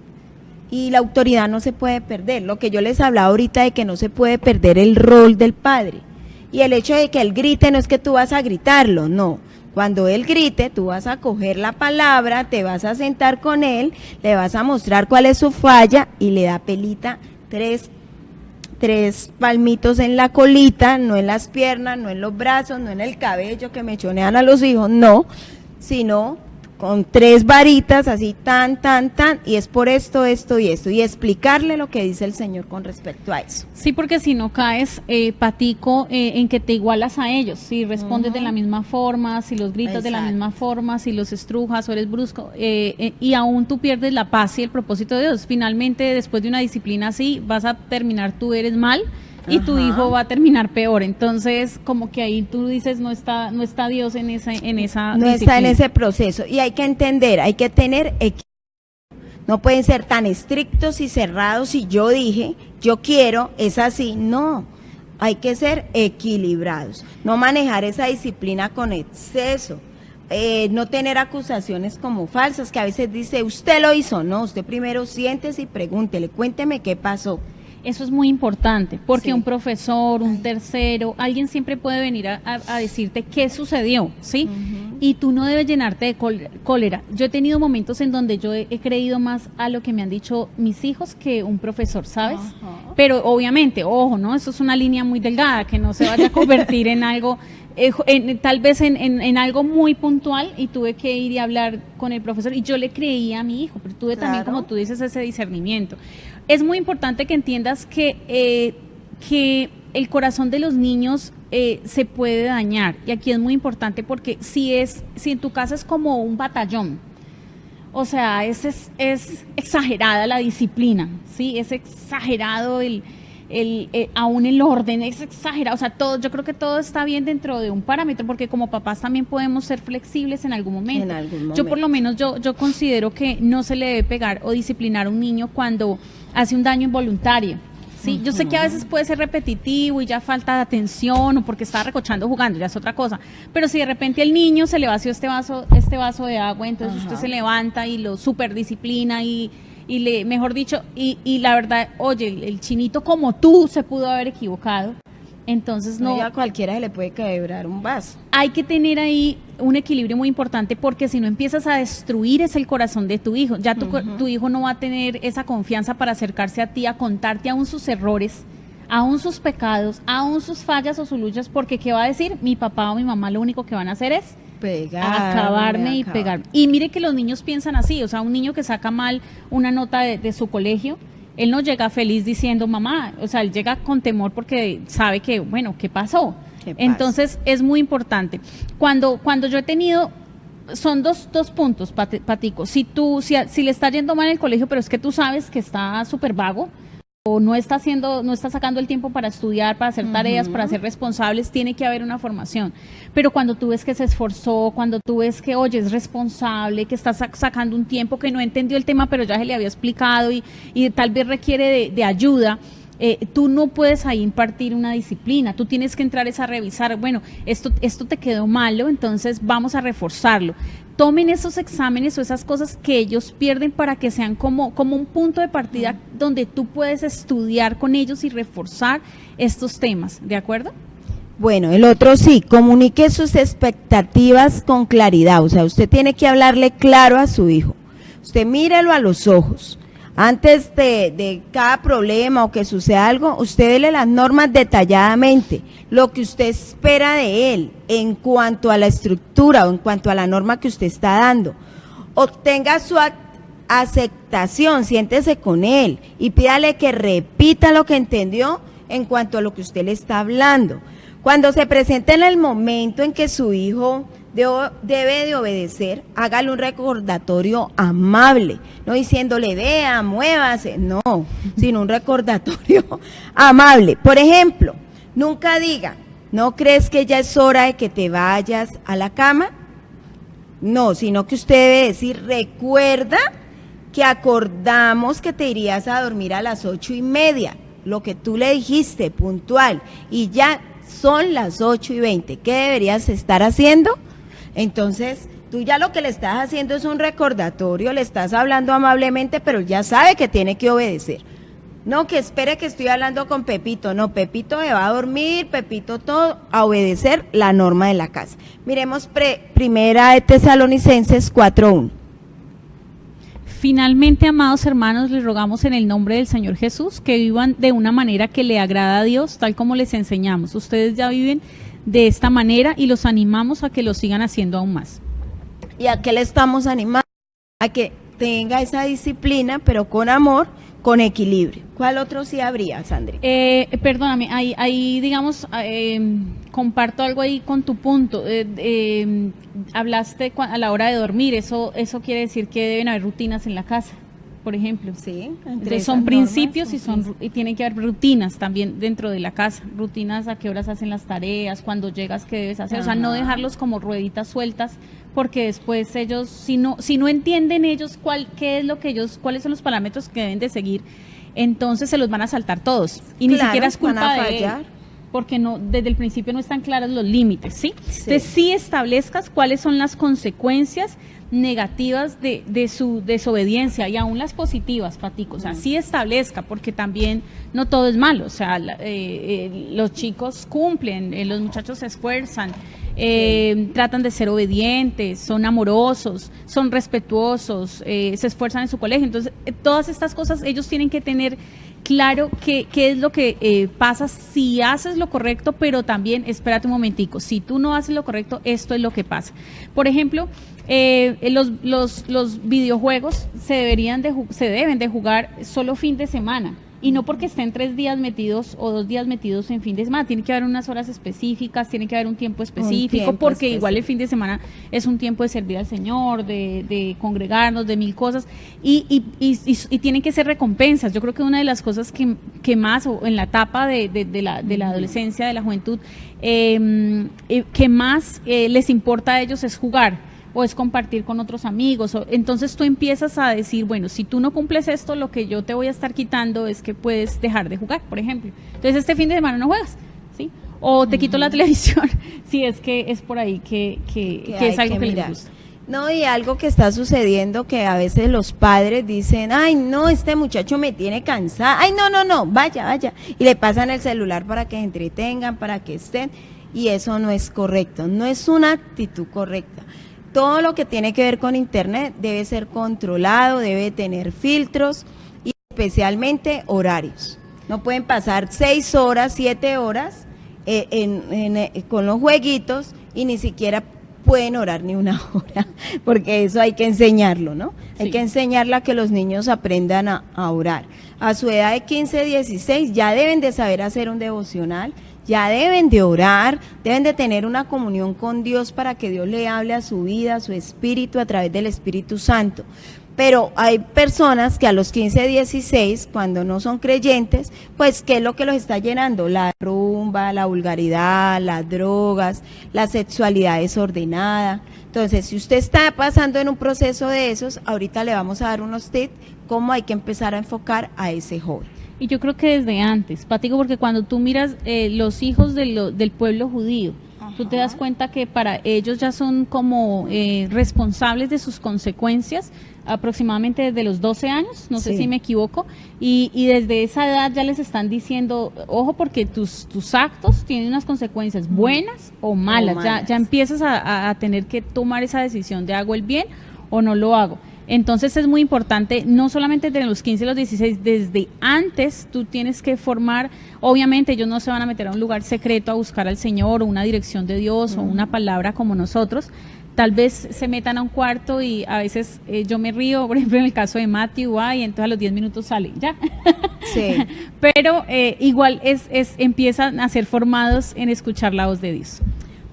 [SPEAKER 2] Y la autoridad no se puede perder. Lo que yo les hablaba ahorita de que no se puede perder el rol del padre. Y el hecho de que él grite no es que tú vas a gritarlo, no. Cuando él grite, tú vas a coger la palabra, te vas a sentar con él, le vas a mostrar cuál es su falla y le da pelita, tres palmitos en la colita, no en las piernas, no en los brazos, no en el cabello que mechonean a los hijos, no, sino con 3 varitas, así tan, y es por esto, esto y esto, y explicarle lo que dice el Señor con respecto a eso.
[SPEAKER 3] Sí, porque si no caes, Patico, en que te igualas a ellos, si respondes de la misma forma, si los gritas de la
[SPEAKER 2] Exacto.
[SPEAKER 3] misma forma, si los estrujas o eres brusco, y aún tú pierdes la paz y el propósito de Dios. Finalmente, después de una disciplina así, vas a terminar tú eres mal y tu
[SPEAKER 2] Ajá.
[SPEAKER 3] hijo va a terminar peor. Entonces, como que ahí tú dices, no está Dios en esa
[SPEAKER 2] No
[SPEAKER 3] disciplina.
[SPEAKER 2] está en ese proceso, y hay que entender, hay que tener equilibrio. No pueden ser tan estrictos y cerrados y yo dije, yo quiero, es así, no. Hay que ser equilibrados, no manejar esa disciplina con exceso, no tener acusaciones como falsas, que a veces dice, usted lo hizo, no, usted primero siéntese y pregúntele, cuénteme qué pasó.
[SPEAKER 3] Eso es muy importante, porque
[SPEAKER 2] Sí.
[SPEAKER 3] un profesor, un tercero, alguien siempre puede venir a decirte qué sucedió, ¿sí? Y tú no debes llenarte de cólera. Yo he tenido momentos en donde yo he creído más a lo que me han dicho mis hijos que un profesor, ¿sabes?
[SPEAKER 2] Ajá.
[SPEAKER 3] Pero obviamente, ojo, ¿no? Eso es una línea muy delgada, que no se vaya a convertir en algo, tal vez en algo muy puntual, y tuve que ir y hablar con el profesor, y yo le creía a mi hijo, pero tuve también,
[SPEAKER 2] Claro.
[SPEAKER 3] como tú dices, ese discernimiento. Es muy importante que entiendas que el corazón de los niños se puede dañar, y aquí es muy importante porque si en tu casa es como un batallón, o sea, es exagerada la disciplina, ¿sí? Es exagerado aún el orden, es exagerado, o sea, todo, yo creo que todo está bien dentro de un parámetro, porque como papás también podemos ser flexibles en algún momento.
[SPEAKER 2] En algún
[SPEAKER 3] Yo por lo menos yo considero que no se le debe pegar o disciplinar a un niño cuando hace un daño involuntario. Sí, yo sé que a veces puede ser repetitivo y ya falta de atención, o porque está recochando jugando, ya es otra cosa. Pero si de repente el niño se le vació este vaso de agua, entonces
[SPEAKER 2] Ajá.
[SPEAKER 3] usted se levanta y lo super disciplina y mejor dicho, y la verdad, oye, el chinito como tú se pudo haber equivocado. Entonces no,
[SPEAKER 2] A cualquiera se le puede quebrar un vaso.
[SPEAKER 3] hay que tener ahí un equilibrio muy importante, porque si no empiezas a destruir es el corazón de tu hijo. Ya tu hijo no va a tener esa confianza para acercarse a ti, a contarte aún sus errores, aún sus pecados, aún sus fallas o sus luchas, porque ¿qué va a decir? Mi papá o mi mamá lo único que van a hacer es acabarme y pegarme. Y mire que los niños piensan así, o sea, un niño que saca mal una nota de su colegio, él no llega feliz diciendo mamá, o sea, él llega con temor porque sabe que, bueno, ¿qué pasó?
[SPEAKER 2] ¿Qué pasa?
[SPEAKER 3] Entonces es muy importante. Cuando yo he tenido, son dos puntos, Patico. Si le está yendo mal en el colegio, pero es que tú sabes que está súper vago, no está sacando el tiempo para estudiar, para hacer tareas, para ser responsables, tiene que haber una formación. Pero cuando tú ves que se esforzó, cuando tú ves que, oye, es responsable, que está sacando un tiempo, que no entendió el tema, pero ya se le había explicado y tal vez requiere de ayuda, tú no puedes ahí impartir una disciplina, tú tienes que entrar a revisar, bueno, esto te quedó malo, entonces vamos a reforzarlo. Tomen esos exámenes o esas cosas que ellos pierden para que sean como un punto de partida donde tú puedes estudiar con ellos y reforzar estos temas, ¿de acuerdo?
[SPEAKER 2] Bueno, el otro sí, comunique sus expectativas con claridad, o sea, usted tiene que hablarle claro a su hijo, usted mírelo a los ojos. Antes de cada problema o que suceda algo, usted dele las normas detalladamente, lo que usted espera de él en cuanto a la estructura o en cuanto a la norma que usted está dando. Obtenga su aceptación, siéntese con él y pídale que repita lo que entendió en cuanto a lo que usted le está hablando. Cuando se presente en el momento en que su hijo debe de obedecer, hágale un recordatorio amable, no diciéndole vea, muévase, no, sino un recordatorio amable. Por ejemplo, nunca diga, ¿no crees que ya es hora de que te vayas a la cama? No, sino que usted debe decir, recuerda que acordamos que te irías a dormir a las 8:30, lo que tú le dijiste, puntual, y ya son las 8:20, ¿qué deberías estar haciendo? Entonces, tú ya lo que le estás haciendo es un recordatorio, le estás hablando amablemente, pero ya sabe que tiene que obedecer. No, que espere que estoy hablando con Pepito, no, Pepito se va a dormir, Pepito todo, a obedecer la norma de la casa. Miremos primera de Tesalonicenses 4:1.
[SPEAKER 3] Finalmente, amados hermanos, les rogamos en el nombre del Señor Jesús que vivan de una manera que le agrada a Dios, tal como les enseñamos. Ustedes ya viven de esta manera y los animamos a que lo sigan haciendo aún más.
[SPEAKER 2] ¿Y a qué le estamos animando? A que tenga esa disciplina, pero con amor, con equilibrio. ¿Cuál otro sí habría, Sandri?
[SPEAKER 3] Perdóname, ahí digamos, comparto algo ahí con tu punto. Hablaste a la hora de dormir, eso quiere decir que deben haber rutinas en la casa, por ejemplo.
[SPEAKER 2] Sí,
[SPEAKER 3] Entonces son principios y tienen que haber rutinas también dentro de la casa, rutinas a qué horas hacen las tareas, cuando llegas qué debes hacer, o sea, no dejarlos como rueditas sueltas, porque después ellos, si no entienden ellos cuáles son los parámetros que deben de seguir, entonces se los van a saltar todos y ni siquiera es culpa de él, porque desde el principio no están claros los límites, ¿sí? Entonces sí establezcas cuáles son las consecuencias negativas de su desobediencia y aún las positivas, Patico, o sea, sí establezca, porque también no todo es malo, o sea, los chicos cumplen, los muchachos se esfuerzan, tratan de ser obedientes, son amorosos, son respetuosos, se esfuerzan en su colegio, entonces todas estas cosas ellos tienen que tener claro qué es lo que pasa si haces lo correcto, pero también, espérate un momentico, si tú no haces lo correcto, esto es lo que pasa. Por ejemplo, los videojuegos se deben de jugar solo fin de semana, y no porque estén 3 días metidos o 2 días metidos en fin de semana, tiene que haber unas horas específicas, tiene que haber un tiempo específico, porque igual el fin de semana es un tiempo de servir al Señor, de congregarnos, de 1000 cosas, y tienen que ser recompensas. Yo creo que una de las cosas que más, o en la etapa de la adolescencia, de la juventud, que más les importa a ellos es jugar, o es compartir con otros amigos, entonces tú empiezas a decir, bueno, si tú no cumples esto, lo que yo te voy a estar quitando es que puedes dejar de jugar, por ejemplo. Entonces este fin de semana no juegas, ¿sí? O te quito la televisión, si es que es por ahí que es algo que les gusta.
[SPEAKER 2] No, y algo que está sucediendo, que a veces los padres dicen, ay, no, este muchacho me tiene cansada, ay, no, vaya, y le pasan el celular para que se entretengan, para que estén, y eso no es correcto, no es una actitud correcta. Todo lo que tiene que ver con internet debe ser controlado, debe tener filtros y especialmente horarios. No pueden pasar 6 horas, 7 horas con los jueguitos y ni siquiera pueden orar ni 1 hora, porque eso hay que enseñarlo, ¿no? Sí. Hay que enseñarle a que los niños aprendan a orar. A su edad de 15, 16 ya deben de saber hacer un devocional, ya deben de orar, deben de tener una comunión con Dios para que Dios le hable a su vida, a su espíritu, a través del Espíritu Santo. Pero hay personas que a los 15, 16, cuando no son creyentes, pues ¿qué es lo que los está llenando? La rumba, la vulgaridad, las drogas, la sexualidad desordenada. Entonces, si usted está pasando en un proceso de esos, ahorita le vamos a dar unos tips cómo hay que empezar a enfocar a ese joven.
[SPEAKER 3] Y yo creo que desde antes, Patico, porque cuando tú miras los hijos del pueblo judío, tú te das cuenta que para ellos ya son como responsables de sus consecuencias aproximadamente desde los 12 años, no sé si me equivoco, y desde esa edad ya les están diciendo, ojo, porque tus actos tienen unas consecuencias buenas o malas, ya empiezas a tener que tomar esa decisión de hago el bien o no lo hago. Entonces es muy importante, no solamente desde los 15 y los 16, desde antes tú tienes que formar, obviamente ellos no se van a meter a un lugar secreto a buscar al Señor o una dirección de Dios o una palabra como nosotros, tal vez se metan a un cuarto y a veces yo me río, por ejemplo en el caso de Matthew, y entonces a los 10 minutos sale, ya.
[SPEAKER 2] Sí.
[SPEAKER 3] Pero igual empiezan a ser formados en escuchar la voz de Dios.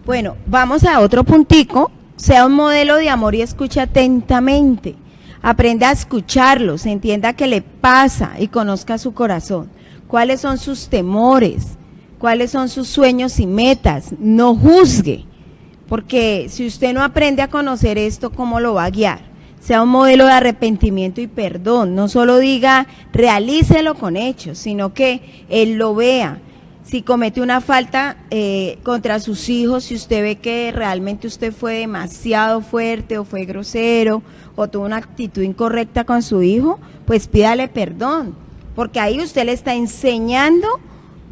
[SPEAKER 2] Bueno, vamos a otro puntico. Sea un modelo de amor y escuche atentamente. Aprenda a escucharlos, entienda qué le pasa y conozca su corazón. ¿Cuáles son sus temores? ¿Cuáles son sus sueños y metas? No juzgue, porque si usted no aprende a conocer esto, ¿cómo lo va a guiar? Sea un modelo de arrepentimiento y perdón. No solo diga, realícelo con hechos, sino que él lo vea. Si comete una falta contra sus hijos, si usted ve que realmente usted fue demasiado fuerte o fue grosero o tuvo una actitud incorrecta con su hijo, pues pídale perdón, porque ahí usted le está enseñando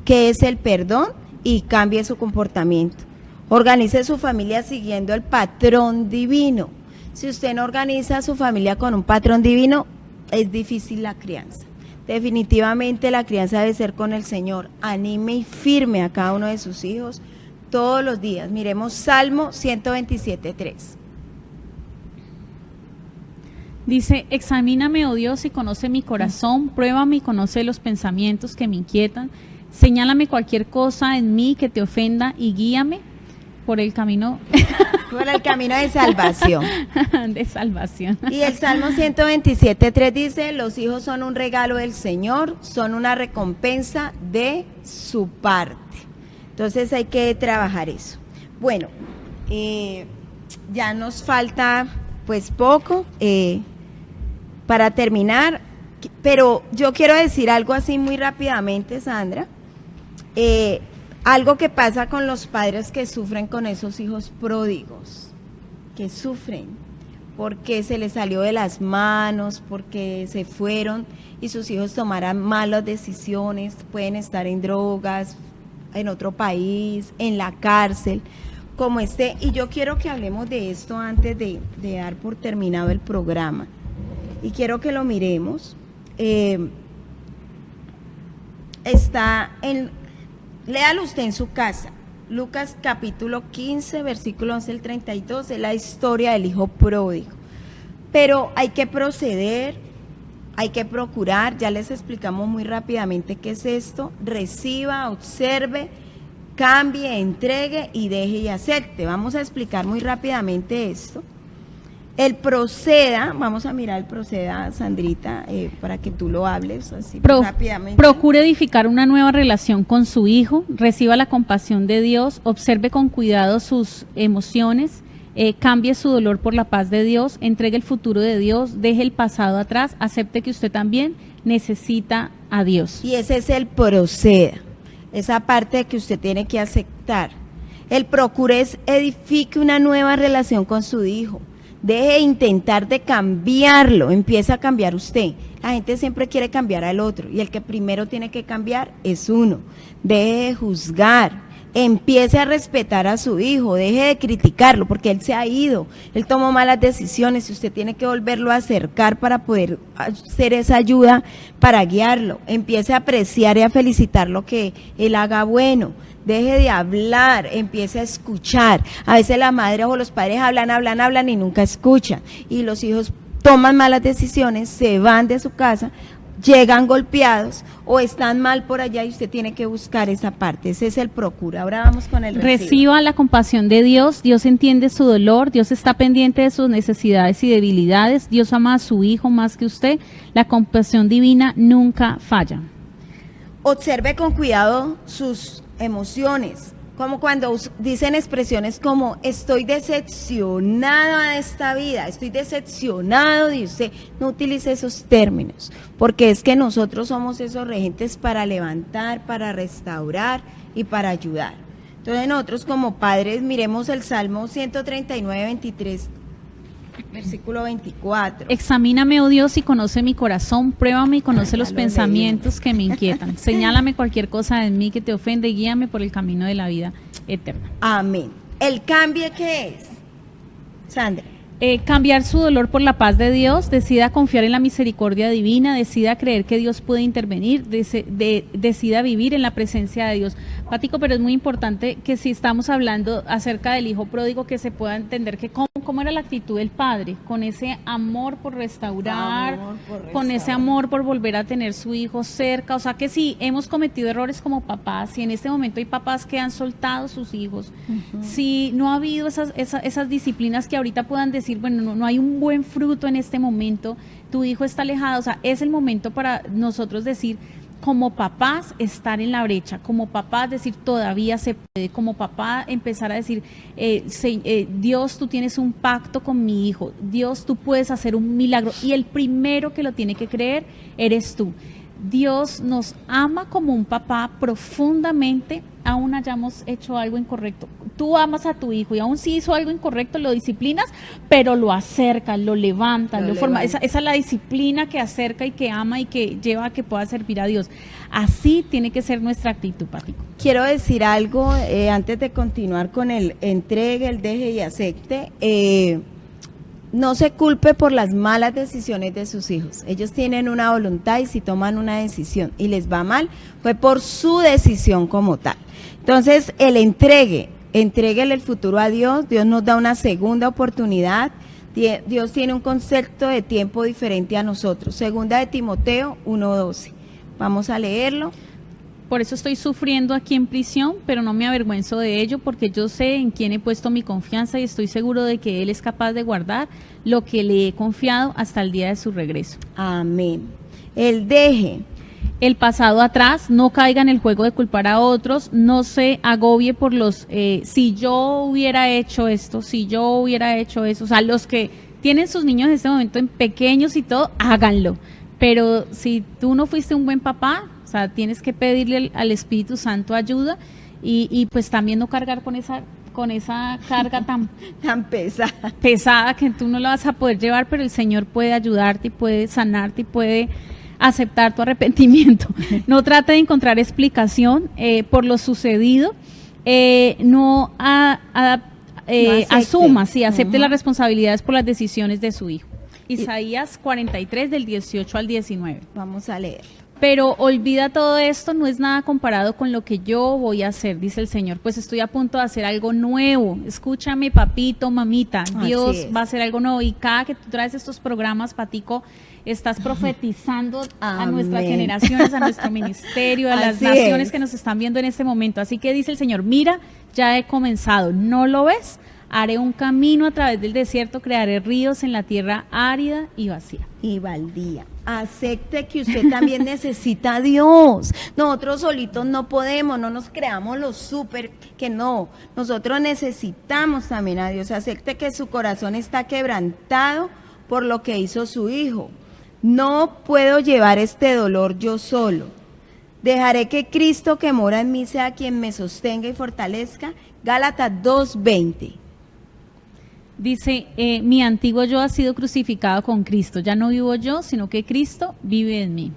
[SPEAKER 2] qué es el perdón y cambie su comportamiento. Organice su familia siguiendo el patrón divino. Si usted no organiza su familia con un patrón divino, es difícil la crianza. Definitivamente la crianza debe ser con el Señor. Anime y firme a cada uno de sus hijos todos los días. Miremos Salmo 127:3.
[SPEAKER 3] Dice, examíname, oh Dios, y conoce mi corazón, pruébame y conoce los pensamientos que me inquietan, señálame cualquier cosa en mí que te ofenda y guíame por el camino
[SPEAKER 2] de salvación.
[SPEAKER 3] De salvación.
[SPEAKER 2] Y el Salmo 127:3 dice, los hijos son un regalo del Señor, son una recompensa de su parte. Entonces hay que trabajar eso. Bueno, ya nos falta pues poco para terminar, pero yo quiero decir algo así muy rápidamente, Sandra. Algo que pasa con los padres que sufren con esos hijos pródigos, que sufren porque se les salió de las manos, porque se fueron y sus hijos tomaran malas decisiones, pueden estar en drogas, en otro país, en la cárcel, como y yo quiero que hablemos de esto antes de dar por terminado el programa, y quiero que lo miremos. Léalo usted en su casa, Lucas capítulo 15, versículo 11 al 32, es la historia del hijo pródigo. Pero hay que proceder, hay que procurar, ya les explicamos muy rápidamente qué es esto: reciba, observe, cambie, entregue y deje y acepte. Vamos a explicar muy rápidamente esto. El proceda, vamos a mirar el proceda, Sandrita, para que tú lo hables así rápidamente.
[SPEAKER 3] Procure edificar una nueva relación con su hijo, reciba la compasión de Dios, observe con cuidado sus emociones, cambie su dolor por la paz de Dios, entregue el futuro de Dios, deje el pasado atrás, acepte que usted también necesita a Dios.
[SPEAKER 2] Y ese es el proceda, esa parte que usted tiene que aceptar. El procure es edifique una nueva relación con su hijo. Deje de intentar de cambiarlo, empieza a cambiar usted. La gente siempre quiere cambiar al otro y el que primero tiene que cambiar es uno. Deje de juzgar, empiece a respetar a su hijo, deje de criticarlo porque él se ha ido, él tomó malas decisiones y usted tiene que volverlo a acercar para poder hacer esa ayuda para guiarlo. Empiece a apreciar y a felicitar lo que él haga bueno. Deje de hablar, empiece a escuchar. A veces la madre o los padres hablan y nunca escuchan. Y los hijos toman malas decisiones, se van de su casa llegan golpeados o están mal por allá y usted tiene que buscar esa parte. Ese es el procura. Ahora vamos con el
[SPEAKER 3] Reciba la compasión de Dios. Dios entiende su dolor. Dios está pendiente de sus necesidades y debilidades. Dios ama a su hijo más que usted. La compasión divina nunca falla.
[SPEAKER 2] Observe con cuidado sus emociones, como cuando dicen expresiones como estoy decepcionado de esta vida, estoy decepcionado de usted. No utilice esos términos, porque es que nosotros somos esos regentes para levantar, para restaurar y para ayudar. Entonces nosotros como padres miremos el Salmo 139, 23, versículo 24.
[SPEAKER 3] Examíname, oh Dios, y conoce mi corazón, pruébame y conoce los pensamientos que me inquietan. Señálame cualquier cosa en mí que te ofende y guíame por el camino de la vida eterna.
[SPEAKER 2] Amén. ¿El cambio qué es, Sandra?
[SPEAKER 3] Cambiar su dolor por la paz de Dios, decida confiar en la misericordia divina, decida creer que Dios puede intervenir, decida vivir en la presencia de Dios. Pático, pero es muy importante que si estamos hablando acerca del hijo pródigo, que se pueda entender que cómo era la actitud del padre, con ese amor por restaurar, con ese amor por volver a tener su hijo cerca. O sea que si hemos cometido errores como papás, si en este momento hay papás que han soltado sus hijos, si no ha habido esas disciplinas que ahorita puedan decir, bueno, no hay un buen fruto en este momento, tu hijo está alejado, o sea, es el momento para nosotros decir, como papás, estar en la brecha, como papás decir, todavía se puede, como papá empezar a decir, Dios, tú tienes un pacto con mi hijo, Dios, tú puedes hacer un milagro, y el primero que lo tiene que creer eres tú. Dios nos ama como un papá profundamente, aún hayamos hecho algo incorrecto. Tú amas a tu hijo y aún si hizo algo incorrecto lo disciplinas, pero lo acercas, lo levantas, lo formas. Esa es la disciplina que acerca y que ama y que lleva a que pueda servir a Dios. Así tiene que ser nuestra actitud, Pático.
[SPEAKER 2] Quiero decir algo antes de continuar con el entregue, el deje y acepte. No se culpe por las malas decisiones de sus hijos. Ellos tienen una voluntad y si toman una decisión y les va mal, fue por su decisión como tal. Entonces, entréguele el futuro a Dios. Dios nos da una segunda oportunidad. Dios tiene un concepto de tiempo diferente a nosotros. Segunda de Timoteo 1:12. Vamos a leerlo.
[SPEAKER 3] Por eso estoy sufriendo aquí en prisión, pero no me avergüenzo de ello, porque yo sé en quién he puesto mi confianza y estoy seguro de que Él es capaz de guardar lo que le he confiado hasta el día de su regreso.
[SPEAKER 2] Amén. El deje.
[SPEAKER 3] El pasado atrás, no caiga en el juego de culpar a otros, no se agobie por los, si yo hubiera hecho esto, si yo hubiera hecho eso. O sea, los que tienen sus niños en este momento en pequeños y todo, háganlo. Pero si tú no fuiste un buen papá, o sea, tienes que pedirle al Espíritu Santo ayuda y pues también no cargar con esa carga tan pesada que tú no la vas a poder llevar, pero el Señor puede ayudarte y puede sanarte y puede aceptar tu arrepentimiento. No trate de encontrar explicación por lo sucedido, asuma, sí, acepte las responsabilidades por las decisiones de su hijo. Isaías 43 del 18 al 19.
[SPEAKER 2] Vamos a leer.
[SPEAKER 3] Pero olvida todo esto, no es nada comparado con lo que yo voy a hacer, dice el Señor, pues estoy a punto de hacer algo nuevo. Escúchame, papito, mamita, Dios va a hacer algo nuevo. Y cada que tú traes estos programas, Patico, estás profetizando a nuestras generaciones, a nuestro ministerio, a las naciones que nos están viendo en este momento. Así que dice el Señor, mira, ya he comenzado, ¿no lo ves? Haré un camino a través del desierto, crearé ríos en la tierra árida y vacía.
[SPEAKER 2] Y baldía. Acepte que usted también necesita a Dios. Nosotros solitos no podemos, no nos creamos los súper, que no. Nosotros necesitamos también a Dios. Acepte que su corazón está quebrantado por lo que hizo su hijo. No puedo llevar este dolor yo solo. Dejaré que Cristo que mora en mí sea quien me sostenga y fortalezca. Gálatas 2:20.
[SPEAKER 3] Dice, mi antiguo yo ha sido crucificado con Cristo. Ya no vivo yo, sino que Cristo vive en mí.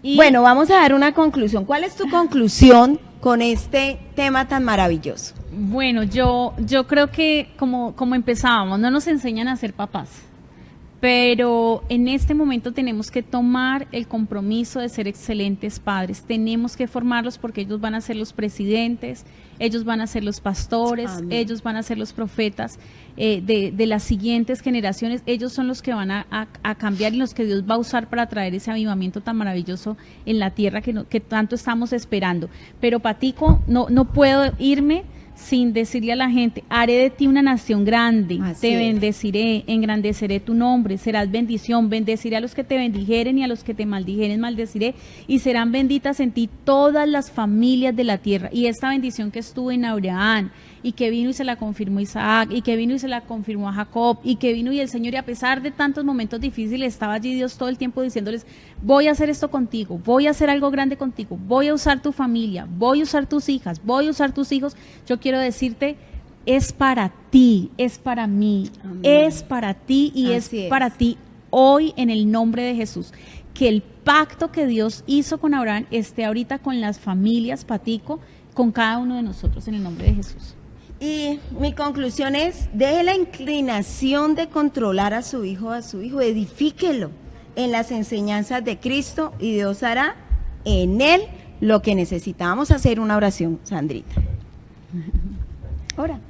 [SPEAKER 3] Y
[SPEAKER 2] bueno, vamos a dar una conclusión. ¿Cuál es tu conclusión con este tema tan maravilloso?
[SPEAKER 3] Bueno, yo creo que como empezábamos, no nos enseñan a ser papás. pero en este momento tenemos que tomar el compromiso de ser excelentes padres. Tenemos que formarlos porque ellos van a ser los presidentes, ellos van a ser los pastores,
[SPEAKER 2] Amén.
[SPEAKER 3] ellos van a ser los profetas de las siguientes generaciones. Ellos son los que van a cambiar y los que Dios va a usar para traer ese avivamiento tan maravilloso en la tierra que tanto estamos esperando. Pero Patico, no puedo irme sin decirle a la gente: haré de ti una nación grande,
[SPEAKER 2] Así
[SPEAKER 3] te
[SPEAKER 2] es.
[SPEAKER 3] bendeciré, engrandeceré tu nombre, serás bendición, bendeciré a los que te bendijeren y a los que te maldijeren maldeciré, y serán benditas en ti todas las familias de la tierra. Y esta bendición que estuvo en Abraham, y que vino y se la confirmó Isaac, y que vino y se la confirmó a Jacob, y que vino y el Señor, y a pesar de tantos momentos difíciles, estaba allí Dios todo el tiempo diciéndoles: voy a hacer esto contigo, voy a hacer algo grande contigo, voy a usar tu familia, voy a usar tus hijas, voy a usar tus hijos. Yo quiero decirte, es para ti, es para mí,
[SPEAKER 2] Amén.
[SPEAKER 3] es para ti y
[SPEAKER 2] Así
[SPEAKER 3] es
[SPEAKER 2] es.
[SPEAKER 3] para ti hoy, en el nombre de Jesús. Que el pacto que Dios hizo con Abraham esté ahorita con las familias, Patico, con cada uno de nosotros, en el nombre de Jesús.
[SPEAKER 2] Y mi conclusión es: deje la inclinación de controlar a su hijo, edifíquelo en las enseñanzas de Cristo y Dios hará en él lo que necesitamos. Hacer una oración, Sandrita. Ora.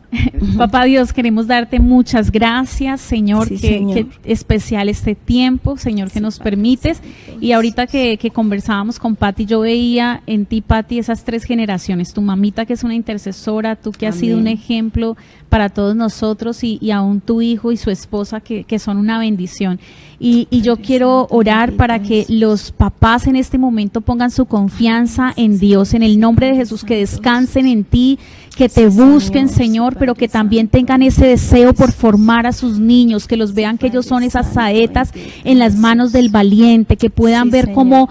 [SPEAKER 3] Papá Dios, queremos darte muchas gracias, Señor,
[SPEAKER 2] Sí,
[SPEAKER 3] que
[SPEAKER 2] Señor.
[SPEAKER 3] especial este tiempo, Señor, que
[SPEAKER 2] Sí,
[SPEAKER 3] nos
[SPEAKER 2] Padre
[SPEAKER 3] permites.
[SPEAKER 2] Santo,
[SPEAKER 3] Y ahorita que conversábamos con Pati, yo veía en ti, Pati, esas 3 generaciones: tu mamita, que es una intercesora, tú que has sido un
[SPEAKER 2] Amén.
[SPEAKER 3] ejemplo para todos nosotros, y aún tu hijo y su esposa, que son una bendición. Y yo quiero
[SPEAKER 2] Santo,
[SPEAKER 3] orar
[SPEAKER 2] bendito
[SPEAKER 3] para que
[SPEAKER 2] Jesús.
[SPEAKER 3] los papás en este momento pongan su confianza en Dios, en el nombre de Jesús, que descansen en ti, que te
[SPEAKER 2] Sí,
[SPEAKER 3] busquen,
[SPEAKER 2] Señor,
[SPEAKER 3] Señor,
[SPEAKER 2] sí,
[SPEAKER 3] pero que
[SPEAKER 2] Padre
[SPEAKER 3] también
[SPEAKER 2] Santo.
[SPEAKER 3] tengan ese deseo por formar a sus niños, que los vean que ellos son
[SPEAKER 2] Padre
[SPEAKER 3] esas
[SPEAKER 2] Santo,
[SPEAKER 3] saetas
[SPEAKER 2] bendito
[SPEAKER 3] en las
[SPEAKER 2] Jesús.
[SPEAKER 3] manos del valiente, que puedan
[SPEAKER 2] Sí,
[SPEAKER 3] ver
[SPEAKER 2] Señor.
[SPEAKER 3] cómo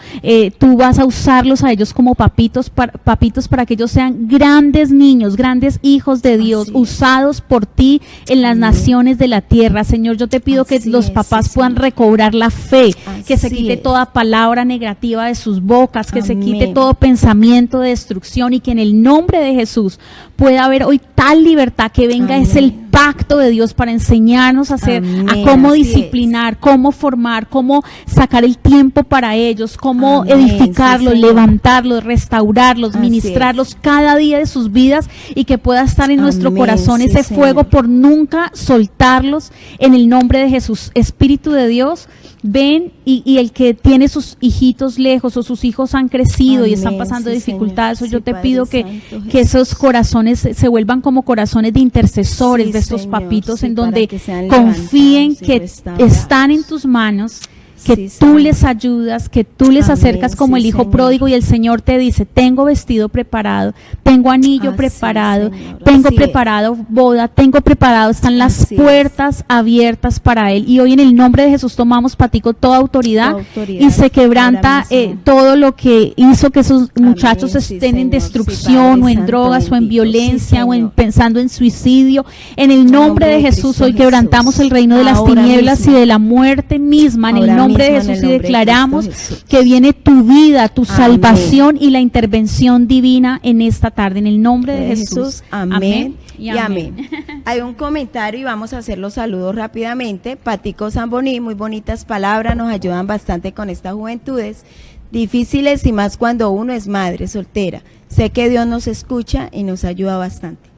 [SPEAKER 3] tú vas a usarlos a ellos como papitos para que ellos sean grandes niños, grandes hijos de Dios,
[SPEAKER 2] Así es.
[SPEAKER 3] usados por ti en las
[SPEAKER 2] Amén.
[SPEAKER 3] naciones de la tierra. Señor, yo te pido que
[SPEAKER 2] Así
[SPEAKER 3] los
[SPEAKER 2] es,
[SPEAKER 3] papás
[SPEAKER 2] sí,
[SPEAKER 3] puedan
[SPEAKER 2] Señor.
[SPEAKER 3] recobrar la fe, que se
[SPEAKER 2] Así
[SPEAKER 3] quite
[SPEAKER 2] es.
[SPEAKER 3] toda palabra negativa de sus bocas, que se quite
[SPEAKER 2] Amén.
[SPEAKER 3] todo pensamiento de destrucción, y que en el nombre de Jesús pueda haber hoy tal libertad, que venga
[SPEAKER 2] Amén.
[SPEAKER 3] es el pacto de Dios para enseñarnos a hacer,
[SPEAKER 2] Amén,
[SPEAKER 3] a cómo
[SPEAKER 2] así
[SPEAKER 3] disciplinar, cómo formar, cómo sacar el tiempo para ellos, cómo
[SPEAKER 2] Amén,
[SPEAKER 3] edificarlos,
[SPEAKER 2] sí, Señor.
[SPEAKER 3] levantarlos, restaurarlos,
[SPEAKER 2] Así
[SPEAKER 3] ministrarlos cada día de sus vidas, y que pueda estar en nuestro
[SPEAKER 2] Amén,
[SPEAKER 3] corazón
[SPEAKER 2] sí,
[SPEAKER 3] ese fuego
[SPEAKER 2] Señor.
[SPEAKER 3] por nunca soltarlos, en el nombre de Jesús. Espíritu de Dios, ven, y el que tiene sus hijitos lejos, o sus hijos han crecido y están
[SPEAKER 2] Amén,
[SPEAKER 3] pasando
[SPEAKER 2] sí,
[SPEAKER 3] dificultades,
[SPEAKER 2] Señor.
[SPEAKER 3] o yo
[SPEAKER 2] Sí,
[SPEAKER 3] te
[SPEAKER 2] Padre
[SPEAKER 3] pido
[SPEAKER 2] Santo,
[SPEAKER 3] que esos
[SPEAKER 2] Jesús.
[SPEAKER 3] corazones se vuelvan como corazones de intercesores,
[SPEAKER 2] Sí,
[SPEAKER 3] de estos
[SPEAKER 2] Señor,
[SPEAKER 3] papitos,
[SPEAKER 2] sí,
[SPEAKER 3] en
[SPEAKER 2] para
[SPEAKER 3] donde
[SPEAKER 2] que sean
[SPEAKER 3] confíen
[SPEAKER 2] levantados y
[SPEAKER 3] que
[SPEAKER 2] restaurados.
[SPEAKER 3] están en tus manos, que
[SPEAKER 2] Sí,
[SPEAKER 3] tú
[SPEAKER 2] Señor.
[SPEAKER 3] les ayudas, que tú les
[SPEAKER 2] Amén,
[SPEAKER 3] acercas como
[SPEAKER 2] sí,
[SPEAKER 3] el hijo
[SPEAKER 2] Señor.
[SPEAKER 3] pródigo, y el Señor te dice: tengo vestido preparado, tengo anillo
[SPEAKER 2] Así,
[SPEAKER 3] preparado,
[SPEAKER 2] Señor,
[SPEAKER 3] tengo
[SPEAKER 2] así es.
[SPEAKER 3] preparado boda, tengo preparado, están las
[SPEAKER 2] Así es.
[SPEAKER 3] puertas abiertas para él. Y hoy en el nombre de Jesús tomamos, Patico, toda autoridad,
[SPEAKER 2] Toda autoridad,
[SPEAKER 3] y se quebranta
[SPEAKER 2] ahora mismo.
[SPEAKER 3] todo lo que hizo que esos
[SPEAKER 2] Amén,
[SPEAKER 3] muchachos
[SPEAKER 2] sí,
[SPEAKER 3] estén en
[SPEAKER 2] Señor, sí,
[SPEAKER 3] destrucción,
[SPEAKER 2] Padre
[SPEAKER 3] o en
[SPEAKER 2] Santo,
[SPEAKER 3] drogas, o en
[SPEAKER 2] bendito,
[SPEAKER 3] violencia,
[SPEAKER 2] sí,
[SPEAKER 3] o en
[SPEAKER 2] Señor.
[SPEAKER 3] pensando en suicidio. En el nombre de Jesús,
[SPEAKER 2] Cristo
[SPEAKER 3] hoy quebrantamos
[SPEAKER 2] Jesús.
[SPEAKER 3] el reino de las
[SPEAKER 2] Ahora
[SPEAKER 3] tinieblas
[SPEAKER 2] mismo.
[SPEAKER 3] y de la muerte misma. En el
[SPEAKER 2] Ahora
[SPEAKER 3] nombre de
[SPEAKER 2] mismo, en
[SPEAKER 3] Jesús,
[SPEAKER 2] el
[SPEAKER 3] y
[SPEAKER 2] nombre de
[SPEAKER 3] declaramos
[SPEAKER 2] Cristo Jesús.
[SPEAKER 3] que viene tu vida, tu
[SPEAKER 2] Amén.
[SPEAKER 3] salvación y la intervención divina en esta tarde. En el nombre de Jesús.
[SPEAKER 2] Amén
[SPEAKER 3] y
[SPEAKER 2] y amén. Hay un comentario y vamos a hacer los saludos rápidamente. Patico Zamboní, muy bonitas palabras, nos ayudan bastante con estas juventudes difíciles, y más cuando uno es madre soltera. Sé que Dios nos escucha y nos ayuda bastante.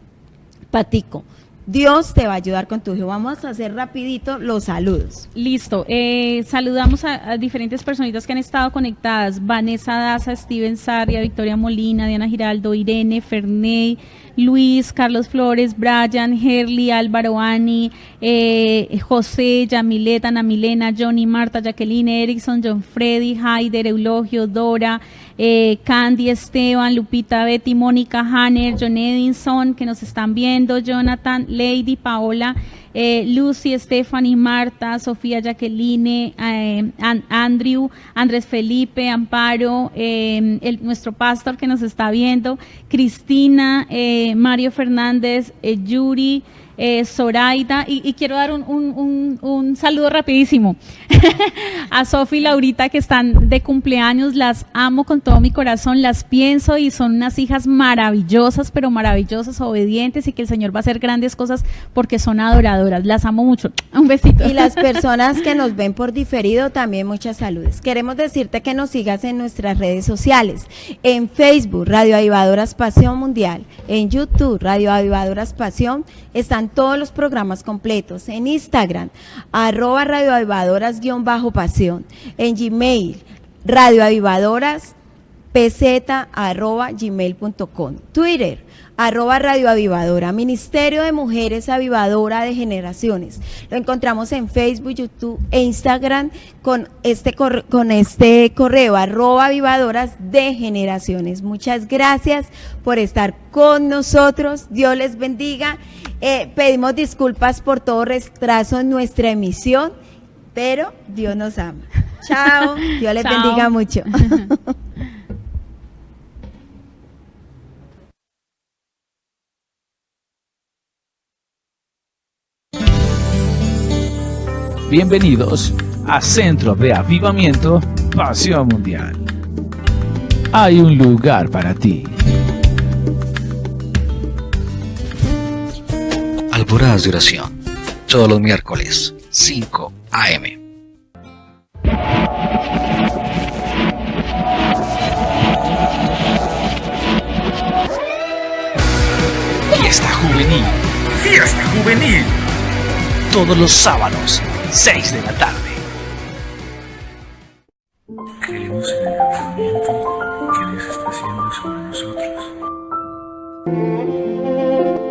[SPEAKER 2] Patico, Dios te va a ayudar con tu hijo. Vamos a hacer rapidito los saludos.
[SPEAKER 3] Listo, saludamos a diferentes personitas que han estado conectadas: Vanessa Daza, Steven Sarria, Victoria Molina, Diana Giraldo, Irene, Ferney, Luis, Carlos Flores, Brian, Herly, Álvaro, Ani, José, Yamileta, Ana Milena, Johnny, Marta, Jacqueline, Erickson, John Freddy, Haider, Eulogio, Dora, Candy, Esteban, Lupita, Betty, Mónica, Hanner, John Edinson, que nos están viendo, Jonathan, Lady, Paola, Lucy, Stephanie, Marta, Sofía, Jacqueline, Andrew, Andrés Felipe, Amparo, nuestro pastor que nos está viendo, Cristina, Mario Fernández, Yuri, Zoraida, y quiero dar un saludo rapidísimo a Sofi y Laurita, que están de cumpleaños. Las amo con todo mi corazón, las pienso, y son unas hijas maravillosas, pero maravillosas, obedientes, y que el Señor va a hacer grandes cosas porque son adoradores Avivadoras. Las amo mucho. Un besito.
[SPEAKER 2] Y las personas que nos ven por diferido, también muchas saludes. Queremos decirte que nos sigas en nuestras redes sociales. En Facebook, Radio Avivadoras Pasión Mundial. En YouTube, Radio Avivadoras Pasión. Están todos los programas completos. En Instagram, @radioavivadoras_pasión. En Gmail, radioavivadoras@gmail.com. Twitter, @radioavivadora. Ministerio de Mujeres Avivadora de Generaciones. Lo encontramos en Facebook, YouTube e Instagram con este correo @avivadoras de generaciones. Muchas gracias por estar con nosotros. Dios les bendiga. Pedimos disculpas por todo retraso en nuestra emisión, pero Dios nos ama. Chao. Dios les
[SPEAKER 3] Chao.
[SPEAKER 2] bendiga mucho.
[SPEAKER 7] Bienvenidos a Centro de Avivamiento Pasión Mundial. Hay un lugar para ti.
[SPEAKER 8] Alboradas de oración, todos los miércoles, 5 a.m.
[SPEAKER 7] Fiesta Juvenil. Fiesta Juvenil. Todos los sábados, 6 de la tarde.
[SPEAKER 9] Creemos en el avivamiento que Dios está haciendo sobre nosotros.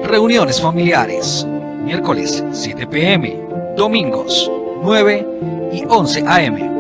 [SPEAKER 8] Reuniones familiares, miércoles 7 p.m., domingos 9 y 11 a.m.